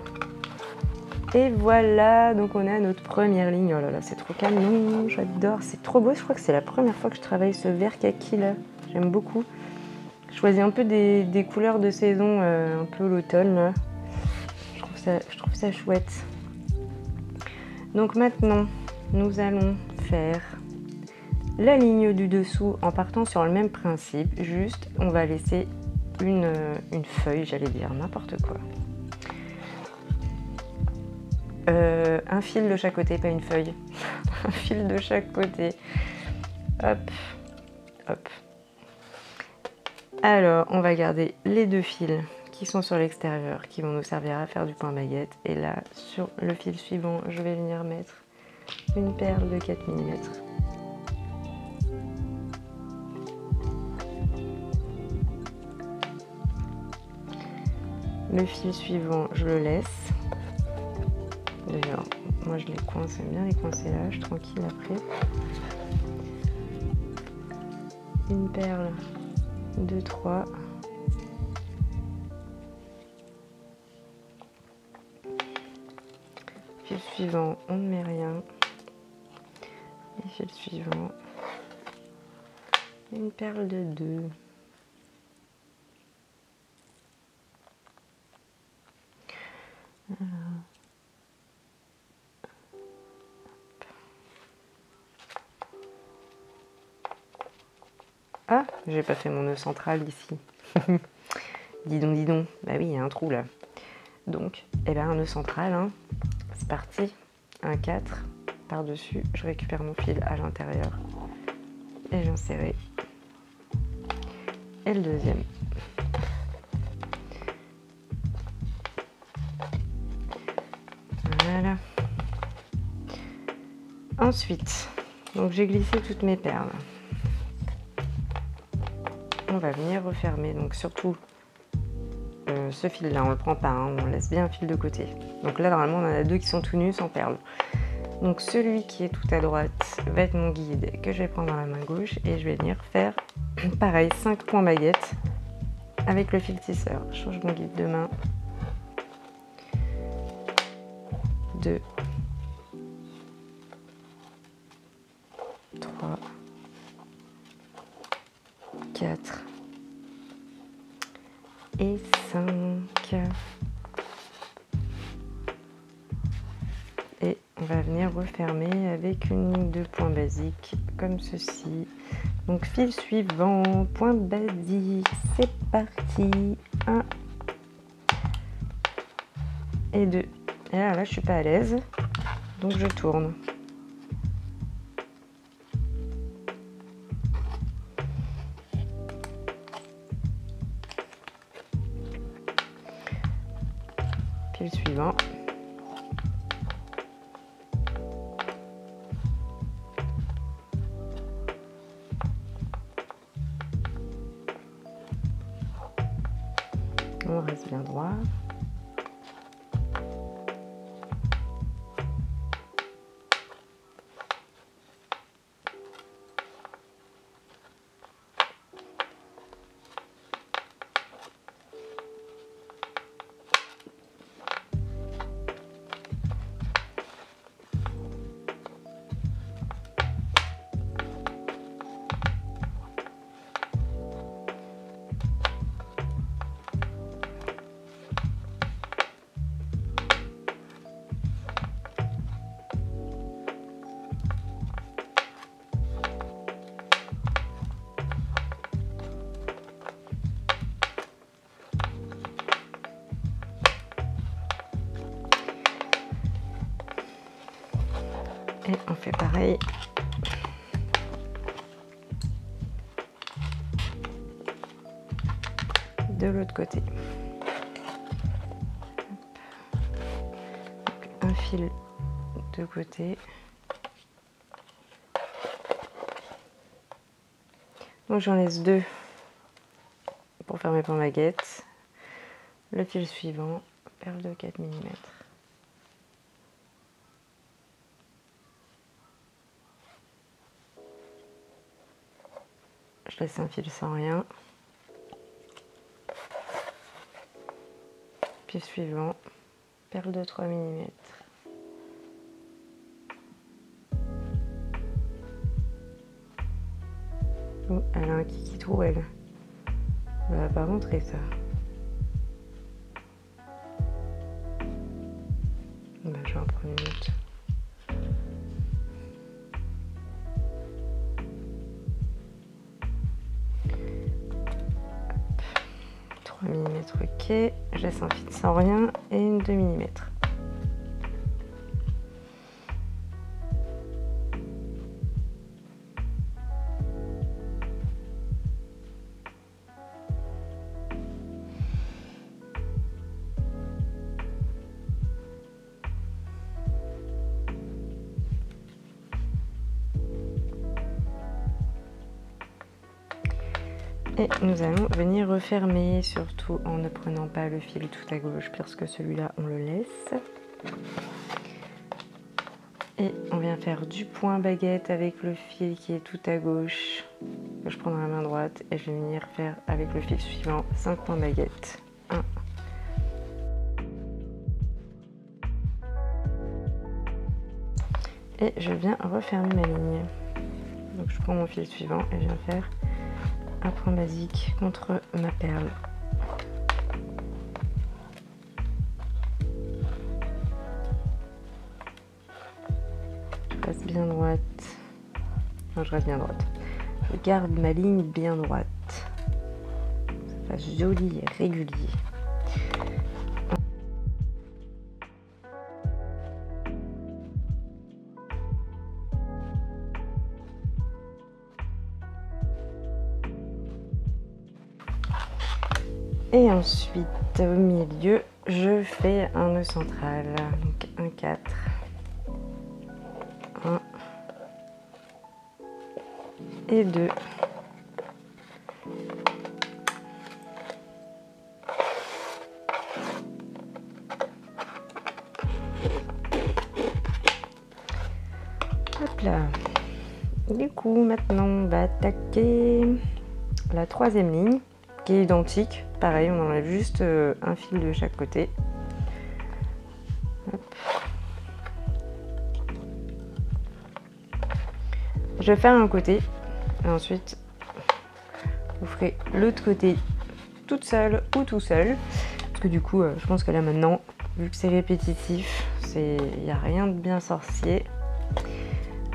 Et voilà, donc on a notre première ligne. Oh là là, c'est trop canon, j'adore, c'est trop beau. Je crois que c'est la première fois que je travaille ce vert kaki là. J'aime beaucoup. Je choisis un peu des couleurs de saison, un peu l'automne là. Je trouve ça chouette. Donc maintenant, nous allons faire la ligne du dessous en partant sur le même principe. Juste, on va laisser une feuille, j'allais dire n'importe quoi. Un fil de chaque côté, pas une feuille. Un fil de chaque côté. Hop, hop. Alors, on va garder les deux fils qui sont sur l'extérieur, qui vont nous servir à faire du point baguette. Et là, sur le fil suivant, je vais venir mettre une perle de 4 mm. Le fil suivant, je le laisse. D'ailleurs, moi je les coince, j'aime bien les coincer là, je suis tranquille après. Une perle, 2, 3. Fil suivant, on ne met rien. Et fil suivant, une perle de 2. Voilà. Ah, j'ai pas fait mon nœud central ici. Dis donc. Bah oui, il y a un trou là. Donc, eh ben, un nœud central, hein. C'est parti. Un 4 par-dessus. Je récupère mon fil à l'intérieur. Et j'insère. Et le deuxième. Voilà. Ensuite, donc j'ai glissé toutes mes perles. On va venir refermer, donc surtout ce fil là, on le prend pas, hein, on laisse bien un fil de côté. Donc là normalement on en a deux qui sont tout nus sans perles. Donc celui qui est tout à droite va être mon guide que je vais prendre dans la main gauche et je vais venir faire pareil 5 points baguettes avec le fil tisseur. Je change mon guide de main. 2, 3, 4 et 5. Et on va venir refermer avec une ligne de point basique comme ceci. Donc fil suivant, point basique, c'est parti. 1 et 2. Et là je suis pas à l'aise, donc je tourne. Fil suivant. On reste bien droit. Et on fait pareil. De l'autre côté. Donc, un fil de côté. Donc j'en laisse 2 pour faire mes points baguettes. Le fil suivant, perle de 4 mm. Je laisse un fil sans rien. Fil suivant. perle de 3 mm. Oh, elle a un kiki trou, elle. Elle va pas montrer ça. Bah, je vais en prendre une autre. 3 mm, ok. Je laisse un fil sans rien et une 2 mm. Et nous allons venir refermer, surtout en ne prenant pas le fil tout à gauche, parce que celui-là, on le laisse. Et on vient faire du point baguette avec le fil qui est tout à gauche, que je prends dans la main droite, et je vais venir faire avec le fil suivant 5 points baguette. 1. Et je viens refermer ma ligne. Donc je prends mon fil suivant et je viens faire un point basique contre ma perle. Je reste bien droite. Non, je reste bien droite. Je garde ma ligne bien droite. Ça fasse joli et régulier. Et ensuite, au milieu, je fais un nœud central. Donc, un 4. 1 et 2. Hop là. Du coup, maintenant, on va attaquer la 3e ligne, qui est identique. Pareil, on enlève juste un fil de chaque côté. Hop. Je vais faire un côté, et ensuite, vous ferez l'autre côté toute seule ou tout seul. Parce que du coup, je pense que là maintenant, vu que c'est répétitif, il n'y a rien de bien sorcier.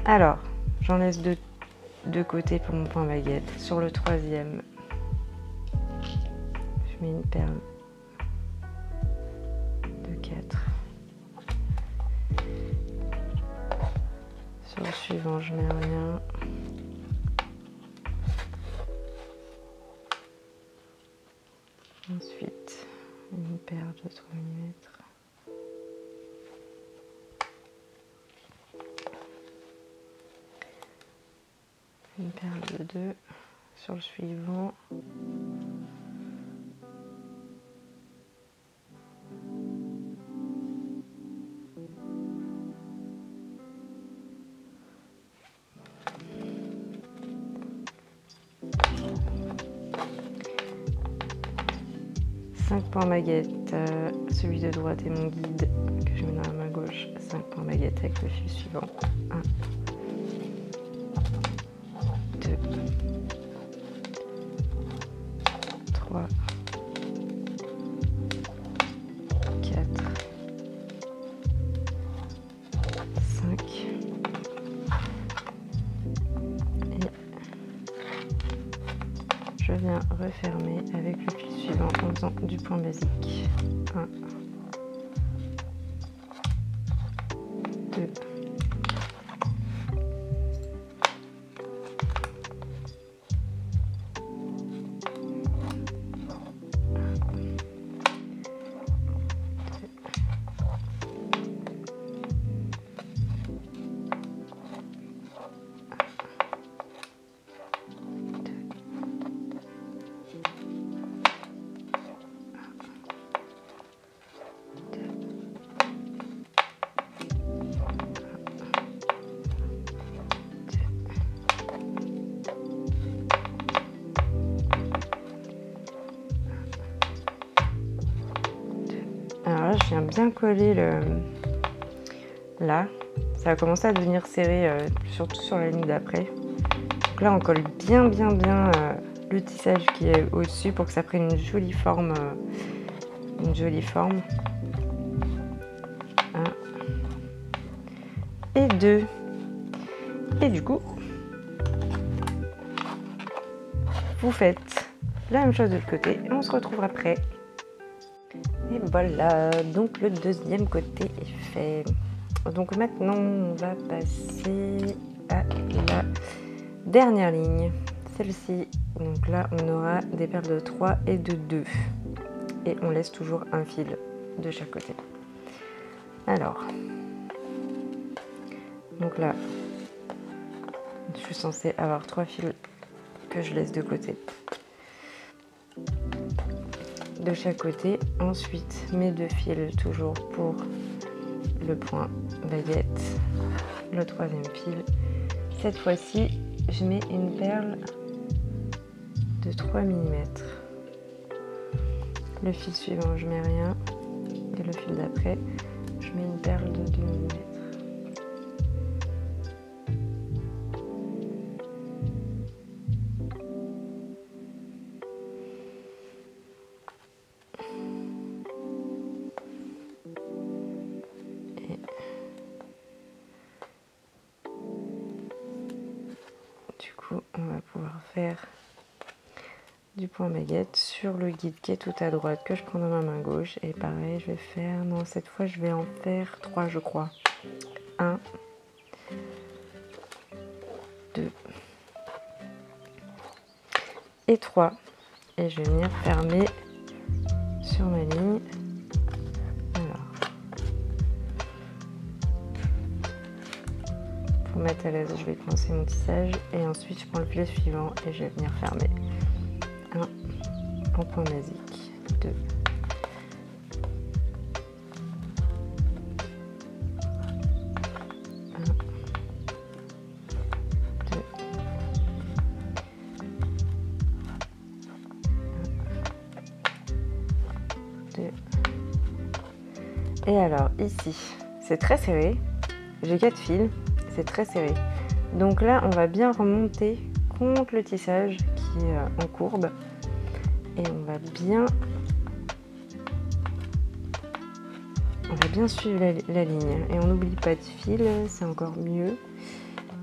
Alors, j'en laisse deux côtés pour mon point baguette. Sur le 3e, je mets une perle de 4. Sur le suivant, je mets rien. Ensuite, une perle de 3 mm. Une perle de 2 sur le suivant. Points baguette, celui de droite est mon guide que je mets dans la main gauche. 5 points baguette avec le fil suivant. 1, 2, 3, 4, 5 et je viens refermer avec le fil suivant en faisant du point basique. 1, 2, 3, bien coller là. Ça va commencer à devenir serré, surtout sur la ligne d'après. Donc là, on colle bien le tissage qui est au-dessus pour que ça prenne une jolie forme. Un. Et deux. Et du coup, vous faites la même chose de l'autre côté et on se retrouve après. Et voilà, donc le deuxième côté est fait. Donc maintenant, on va passer à la dernière ligne, celle-ci. Donc là, on aura des perles de 3 et de 2. Et on laisse toujours un fil de chaque côté. Alors, donc là, je suis censée avoir 3 fils que je laisse de côté. De chaque côté. Ensuite, mes 2 fils toujours pour le point baguette. Le troisième fil. Cette fois-ci, je mets une perle de 3 mm. Le fil suivant, je mets rien. Et le fil d'après, je mets une perle de 2 mm. Du coup, on va pouvoir faire du point baguette sur le guide qui est tout à droite que je prends dans ma main gauche. Et pareil, je vais faire, non, cette fois je vais en faire 3 je crois. 1, 2 et 3. Et je vais venir fermer sur ma ligne. Alors, pour mettre à l'aise, je vais coincer mon tissage et ensuite je prends le fil suivant et je vais venir fermer. 1 en point basique, 2, 2. Et alors ici, c'est très serré. J'ai 4 fils, c'est très serré. Donc là, on va bien remonter contre le tissage qui est en courbe. Et on va bien suivre la ligne. Et on n'oublie pas de fil, c'est encore mieux.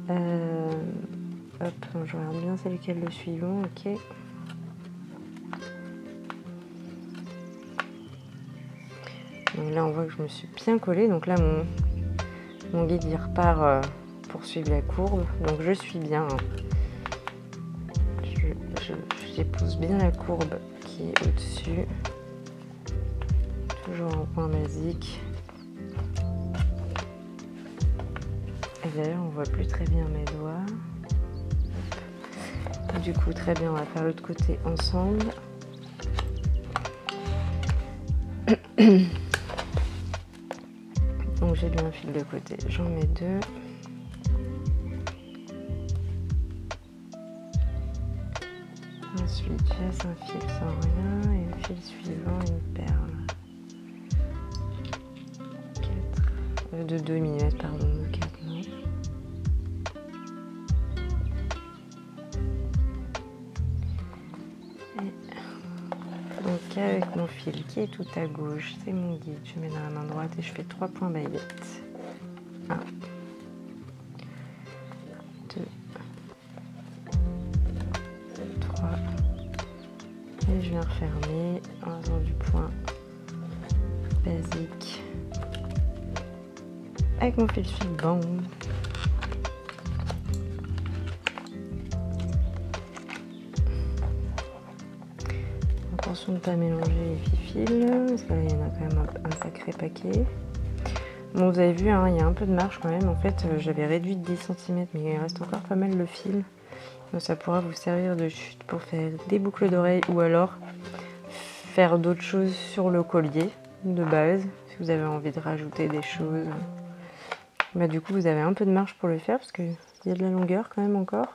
Hop, je regarde bien c'est lequel le suivant, ok. Donc là, on voit que je me suis bien collée. Donc là, mon guide il repart pour suivre la courbe. Donc je suis bien. J'épouse bien la courbe qui est au-dessus. Toujours en point basique. Et d'ailleurs, on voit plus très bien mes doigts. Du coup, très bien, on va faire l'autre côté ensemble. Donc j'ai bien un fil de côté, j'en mets 2. Ensuite, je laisse un fil sans rien et le fil suivant, une perle. 4, de 2 mm, pardon, de 4 non. Et donc avec mon fil qui est tout à gauche, c'est mon guide, je mets dans la main droite et je fais 3 points baguette. 1, 2, 3. Et je viens refermer en faisant du point basique avec mon fil suivant. Attention de ne pas mélanger les fils, parce que là il y en a quand même un sacré paquet. Bon, vous avez vu, hein, il y a un peu de marge quand même. En fait, j'avais réduit de 10 cm, mais il reste encore pas mal le fil. Donc ça pourra vous servir de chute pour faire des boucles d'oreilles ou alors faire d'autres choses sur le collier de base. Si vous avez envie de rajouter des choses, bah, du coup vous avez un peu de marge pour le faire parce qu'il y a de la longueur quand même encore.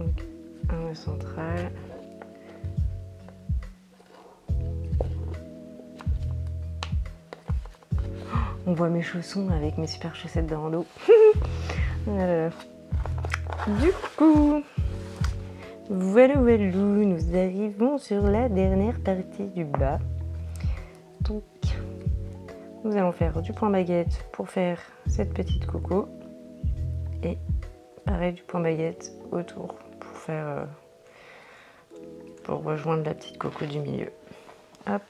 Donc un nœud central. On voit mes chaussons avec mes super chaussettes de rando. Du coup, voilà, nous arrivons sur la dernière partie du bas. Donc, nous allons faire du point baguette pour faire cette petite coco. Et pareil, du point baguette autour pour faire, pour rejoindre la petite coco du milieu. Hop.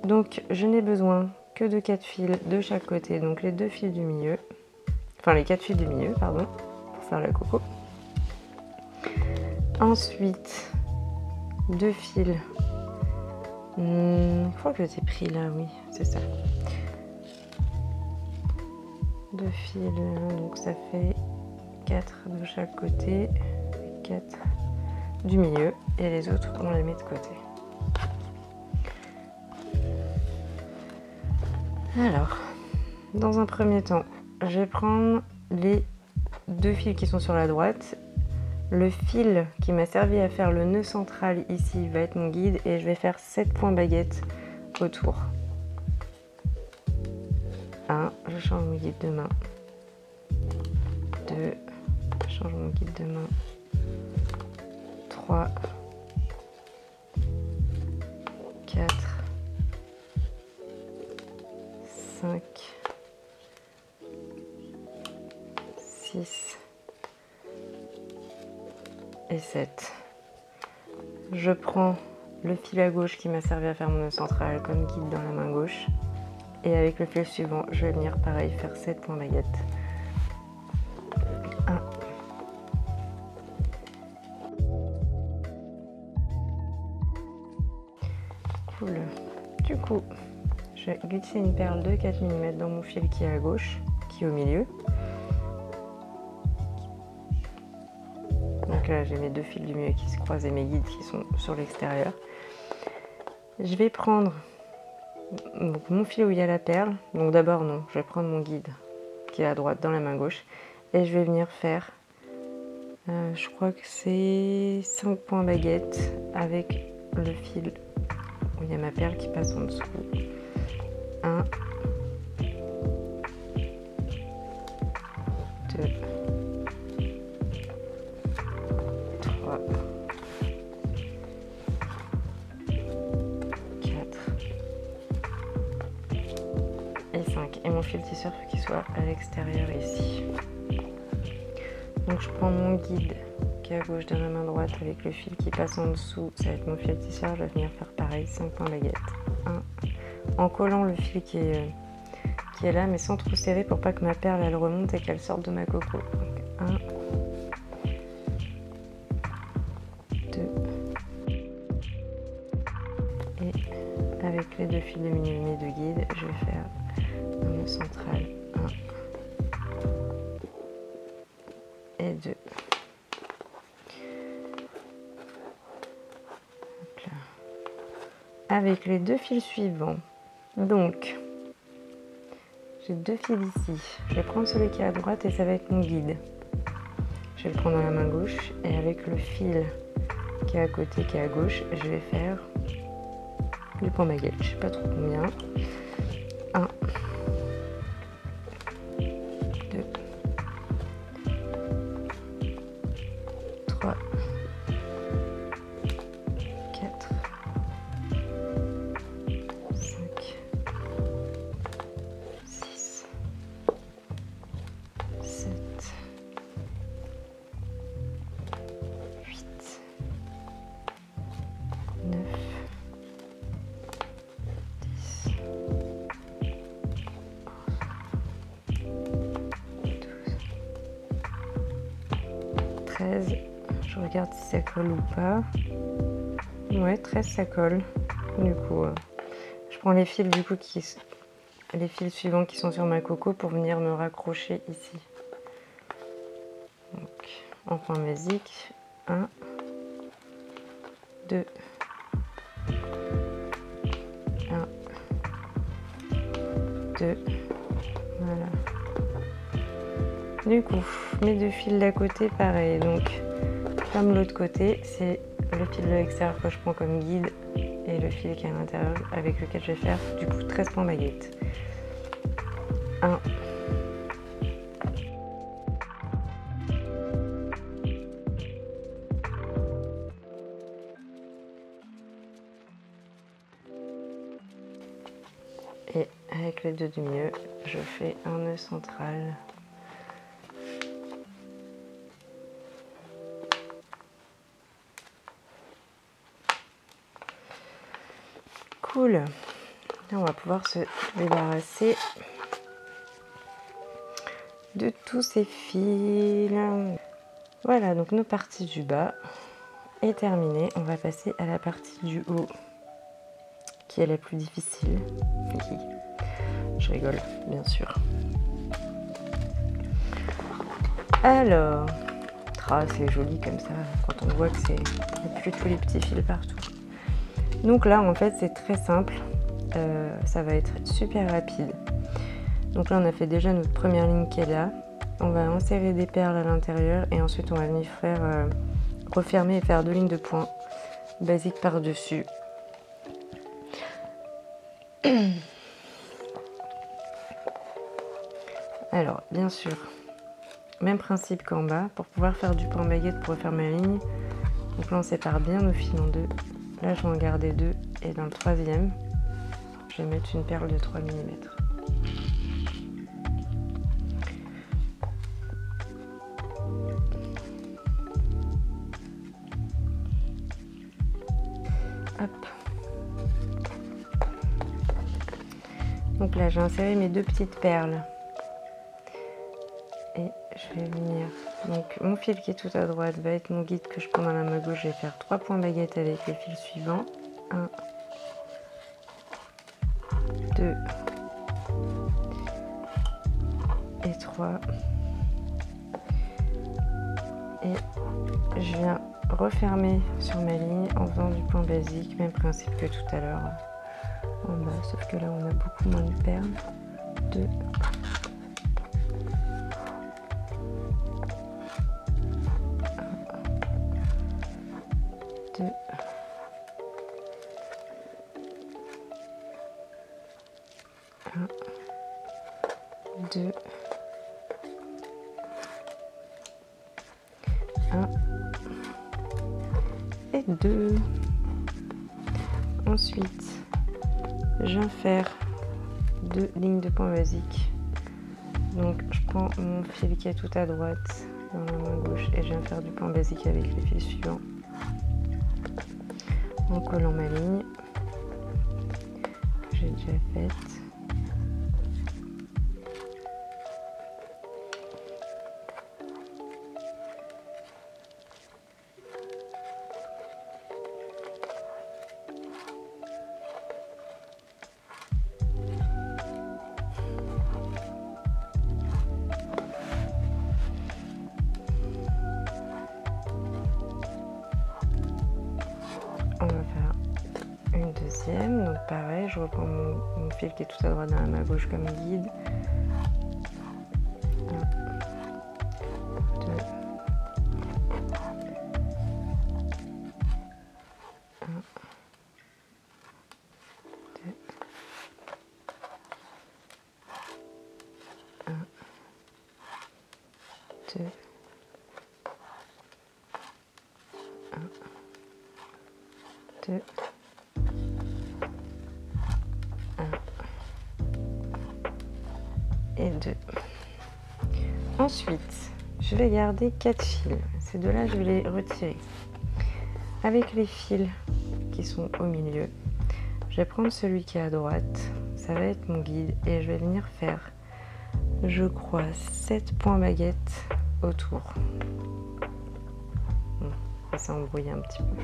Donc, je n'ai besoin que de 4 fils de chaque côté, donc les 2 fils du milieu, enfin les 4 fils du milieu, pardon, pour faire la coco. Ensuite, 2 fils, je crois que je t'ai pris là, oui, c'est ça. 2 fils, donc ça fait 4 de chaque côté, 4 du milieu, et les autres, on les met de côté. Alors, dans un premier temps, je vais prendre les 2 fils qui sont sur la droite. Le fil qui m'a servi à faire le nœud central ici va être mon guide et je vais faire 7 points baguettes autour. 1, je change mon guide de main. 2, je change mon guide de main. 3, 4, 5, 6 et 7. Je prends le fil à gauche qui m'a servi à faire mon nœud central comme guide dans la main gauche. Et avec le fil suivant, je vais venir pareil faire 7 points baguettes. 1. Cool. Du coup, je vais glisser une perle de 4 mm dans mon fil qui est à gauche, qui est au milieu. Donc là, j'ai mes 2 fils du milieu qui se croisent et mes guides qui sont sur l'extérieur. Je vais prendre donc, mon fil où il y a la perle. Donc d'abord, non, je vais prendre mon guide qui est à droite dans la main gauche. Et je vais venir faire, je crois que c'est 5 points baguettes avec le fil où il y a ma perle qui passe en dessous. 1, 2, 3, 4 et 5. Et mon fil tisseur faut qu'il soit à l'extérieur ici. Donc je prends mon guide qui est à gauche dans la main droite avec le fil qui passe en dessous. Ça va être mon fil tisseur. Je vais venir faire pareil, 5 points baguettes. 1. En collant le fil qui est là, mais sans trop serrer pour pas que ma perle elle remonte et qu'elle sorte de ma coco. Donc 1, 2, et avec les 2 fils de milieu mes 2 guides, je vais faire un nœud central 1 et 2. Avec les 2 fils suivants, donc j'ai 2 fils ici, je vais prendre celui qui est à droite et ça va être mon guide. Je vais le prendre dans la main gauche et avec le fil qui est à côté, qui est à gauche, je vais faire du point baguette, je sais pas trop combien. 1, 2, 3, 4, 5, 6, 7, 8, 9, 10, 12, 13. Je regarde si ça colle ou pas. Ouais, 13 ça colle. Du coup, je prends les fils les fils suivants qui sont sur ma coco pour venir me raccrocher ici. Donc, en point basique, 1, 2, 1, 2, voilà. Du coup, mes 2 fils d'à côté, pareil. Donc, Comme l'autre côté, c'est le fil de l'extérieur que je prends comme guide et le fil qui est à l'intérieur avec lequel je vais faire du coup 13 points baguettes. 1, et avec les deux du milieu, je fais un nœud central. Cool. Là, on va pouvoir se débarrasser de tous ces fils. Voilà, donc nos parties du bas est terminée. On va passer à la partie du haut, qui est la plus difficile. Je rigole, bien sûr. Alors, c'est joli comme ça, quand on voit que c'est plus tous les petits fils partout. Donc là, en fait, c'est très simple. Ça va être super rapide. Donc là, on a fait déjà notre première ligne qui est là. On va insérer des perles à l'intérieur et ensuite on va venir faire refermer et faire 2 lignes de points basiques par-dessus. Alors, bien sûr, même principe qu'en bas, pour pouvoir faire du point baguette pour refermer la ligne. Donc là, on sépare bien nos fils en deux. Là, je vais en garder 2 et dans le troisième, je vais mettre une perle de 3 mm. Hop. Donc là, j'ai inséré mes 2 petites perles. Et je vais venir. Donc mon fil qui est tout à droite va être mon guide que je prends dans la main gauche. Je vais faire 3 points baguettes avec le fil suivant. 1, 2 et 3. Et je viens refermer sur ma ligne en faisant du point basique, même principe que tout à l'heure en bas, sauf que là on a beaucoup moins de perles. 2, 2, 2, 1 et 2. Ensuite, je viens faire 2 lignes de points basiques. Donc, je prends mon fil qui est tout à droite dans la main gauche et je viens faire du point basique avec le fil suivant en collant ma ligne que j'ai déjà faite. On va faire une deuxième, donc pareil, je reprends mon fil qui est tout à droite dans la main gauche comme guide. 1, 2, 1, 2, 1, 2, 2, 1 et 2. Ensuite, je vais garder 4 fils. Ces deux-là, je vais les retirer. Avec les fils qui sont au milieu, je vais prendre celui qui est à droite. Ça va être mon guide et je vais venir faire, je crois, 7 points baguettes autour. Ça s'est embrouillé un petit peu.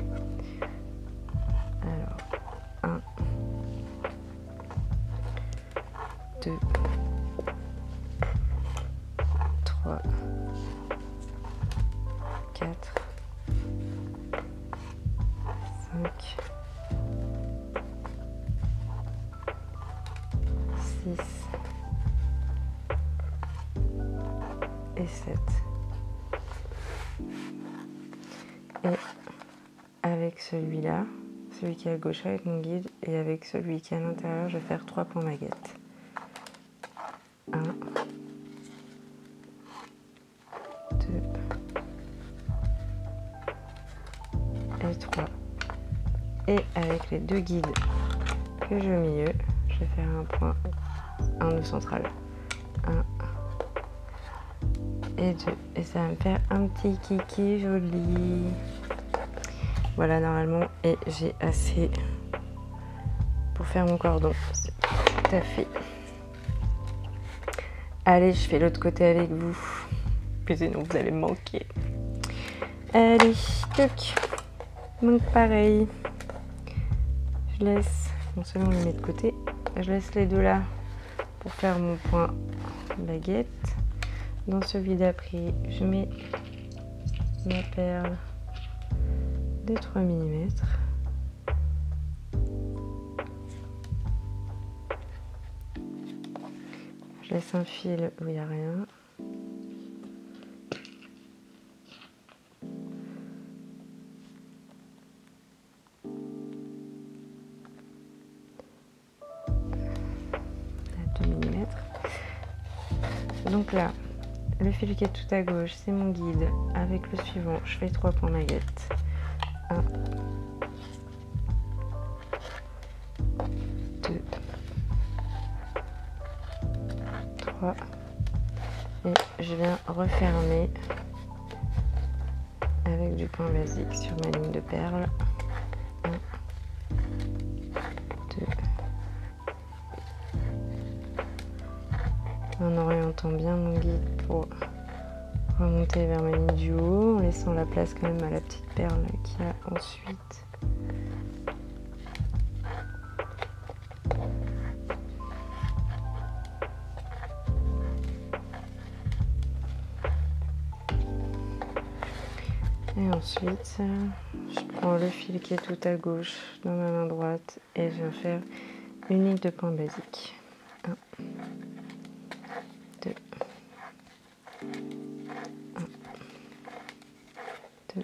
Alors, 1, 2, 3, 4, 5, 6 et 7. Et avec celui-là, celui qui est à gauche avec mon guide, et avec celui qui est à l'intérieur, je vais faire 3 points baguettes. 1, 2 et 3. Et avec les 2 guides que j'ai au milieu, je vais faire un point, un nœud central. 1 et 2. Et ça va me faire un petit kiki joli. Voilà, normalement, et j'ai assez pour faire mon cordon. C'est tout à fait. Allez, je fais l'autre côté avec vous. Puis sinon, vous allez me manquer. Allez, toc. Donc pareil. Je laisse, bon celui-là on le met de côté. Je laisse les deux là pour faire mon point baguette. Dans celui d'après, je mets ma perle de 3 mm. Je laisse un fil où il n'y a rien. À 2 mm. Donc là, le fil qui est tout à gauche, c'est mon guide. Avec le suivant, je fais 3 points baguette. 1, 2, 3. Et je viens refermer avec du point basique sur ma ligne de perle. 1, 2. En orientant bien mon guide pour remonter vers ma ligne du haut, en laissant la place quand même à la petite perle qu'il y a ensuite. Et ensuite, je prends le fil qui est tout à gauche dans ma main droite et je viens faire une ligne de point basique. 1, 2, 1, 2, 2, 2.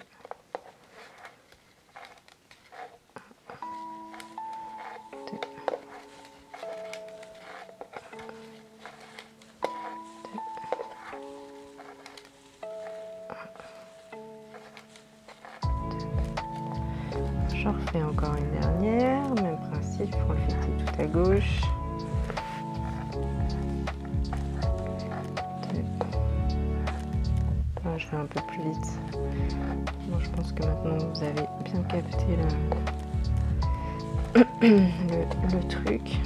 J'en refais encore une dernière, même principe, je prends le fil qui est tout à gauche. 2. Ah, je vais un peu plus vite. Bon, je pense que maintenant vous avez bien capté le truc.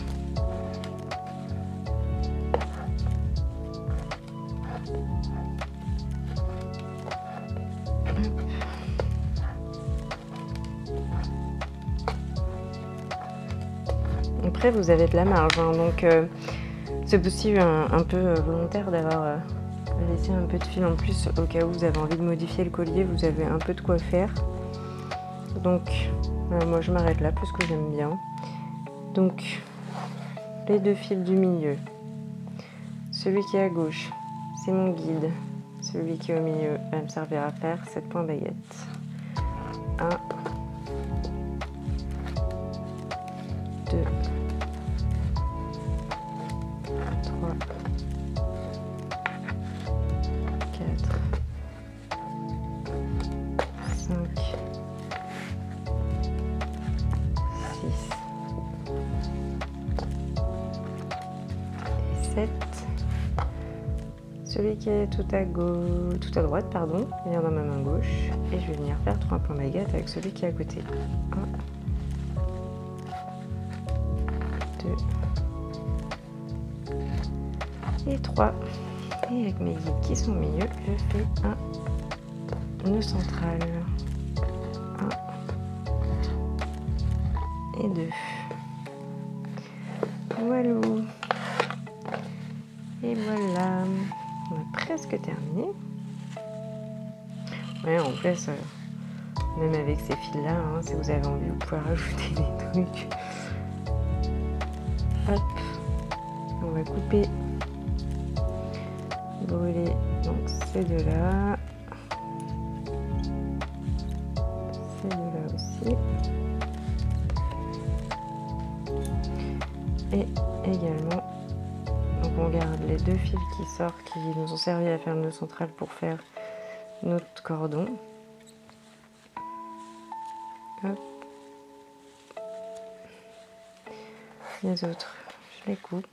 Après vous avez de la marge, hein, donc c'est possible un peu volontaire d'avoir laissé un peu de fil en plus au cas où vous avez envie de modifier le collier, vous avez un peu de quoi faire. Donc moi je m'arrête là parce que j'aime bien. Donc les 2 fils du milieu, celui qui est à gauche c'est mon guide, celui qui est au milieu va me servir à faire 7 points baguette. 1, 2, 3, 4, 5, 6 et 7. Celui qui est tout à droite, pardon, vient dans ma main gauche et je vais venir faire 3 points baguette avec celui qui est à côté. 1, 2 et 3. Et avec mes guides qui sont au milieu, je fais un nœud central. 1 et 2. Voilà. Et voilà. On a presque terminé. Ouais, en fait, même avec ces fils-là, hein, si vous avez envie, vous pouvez rajouter des trucs. Hop. On va couper, brûler donc ces deux-là. ces deux-là aussi. Et également, donc on garde les deux fils qui sortent, qui nous ont servi à faire le nœud central pour faire notre cordon. Hop. Les autres, je les coupe.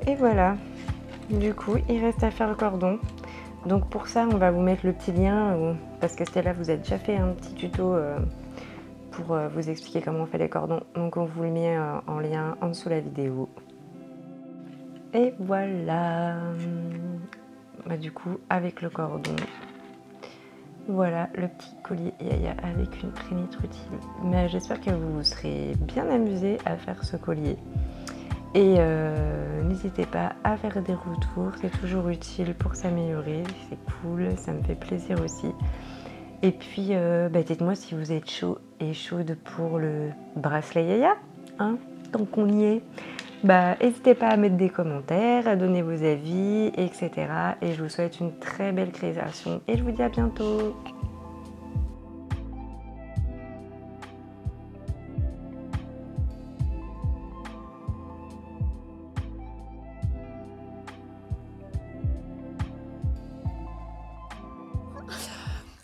Et voilà, du coup il reste à faire le cordon. Donc pour ça on va vous mettre le petit lien, parce que Stella vous a déjà fait un petit tuto pour vous expliquer comment on fait les cordons. Donc on vous le met en lien en dessous de la vidéo. Et voilà, bah, du coup avec le cordon, voilà le petit collier Yaya avec une traînette utile. Mais j'espère que vous vous serez bien amusés à faire ce collier. Et n'hésitez pas à faire des retours, c'est toujours utile pour s'améliorer, c'est cool, ça me fait plaisir aussi. Et puis bah, dites-moi si vous êtes chaud et chaude pour le bracelet Yaya, hein, tant qu'on y est. Bah, n'hésitez pas à mettre des commentaires, à donner vos avis, etc. Et je vous souhaite une très belle création et je vous dis à bientôt.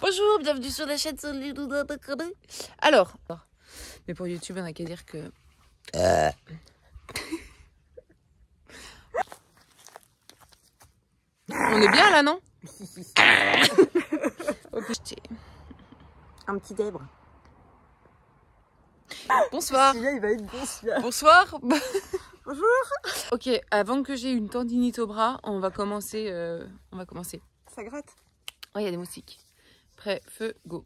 Bonjour, bienvenue sur la chaîne Alors, mais pour YouTube, on n'a qu'à dire que... On est bien là, non? Un petit zèbre. Bonsoir. Celui-là, il va être bon, celui-là. Bonsoir. Bonjour. Ok, avant que j'ai une tendinite au bras, on va commencer. Ça gratte. Oh, il y a des moustiques. Prêt, feu, go.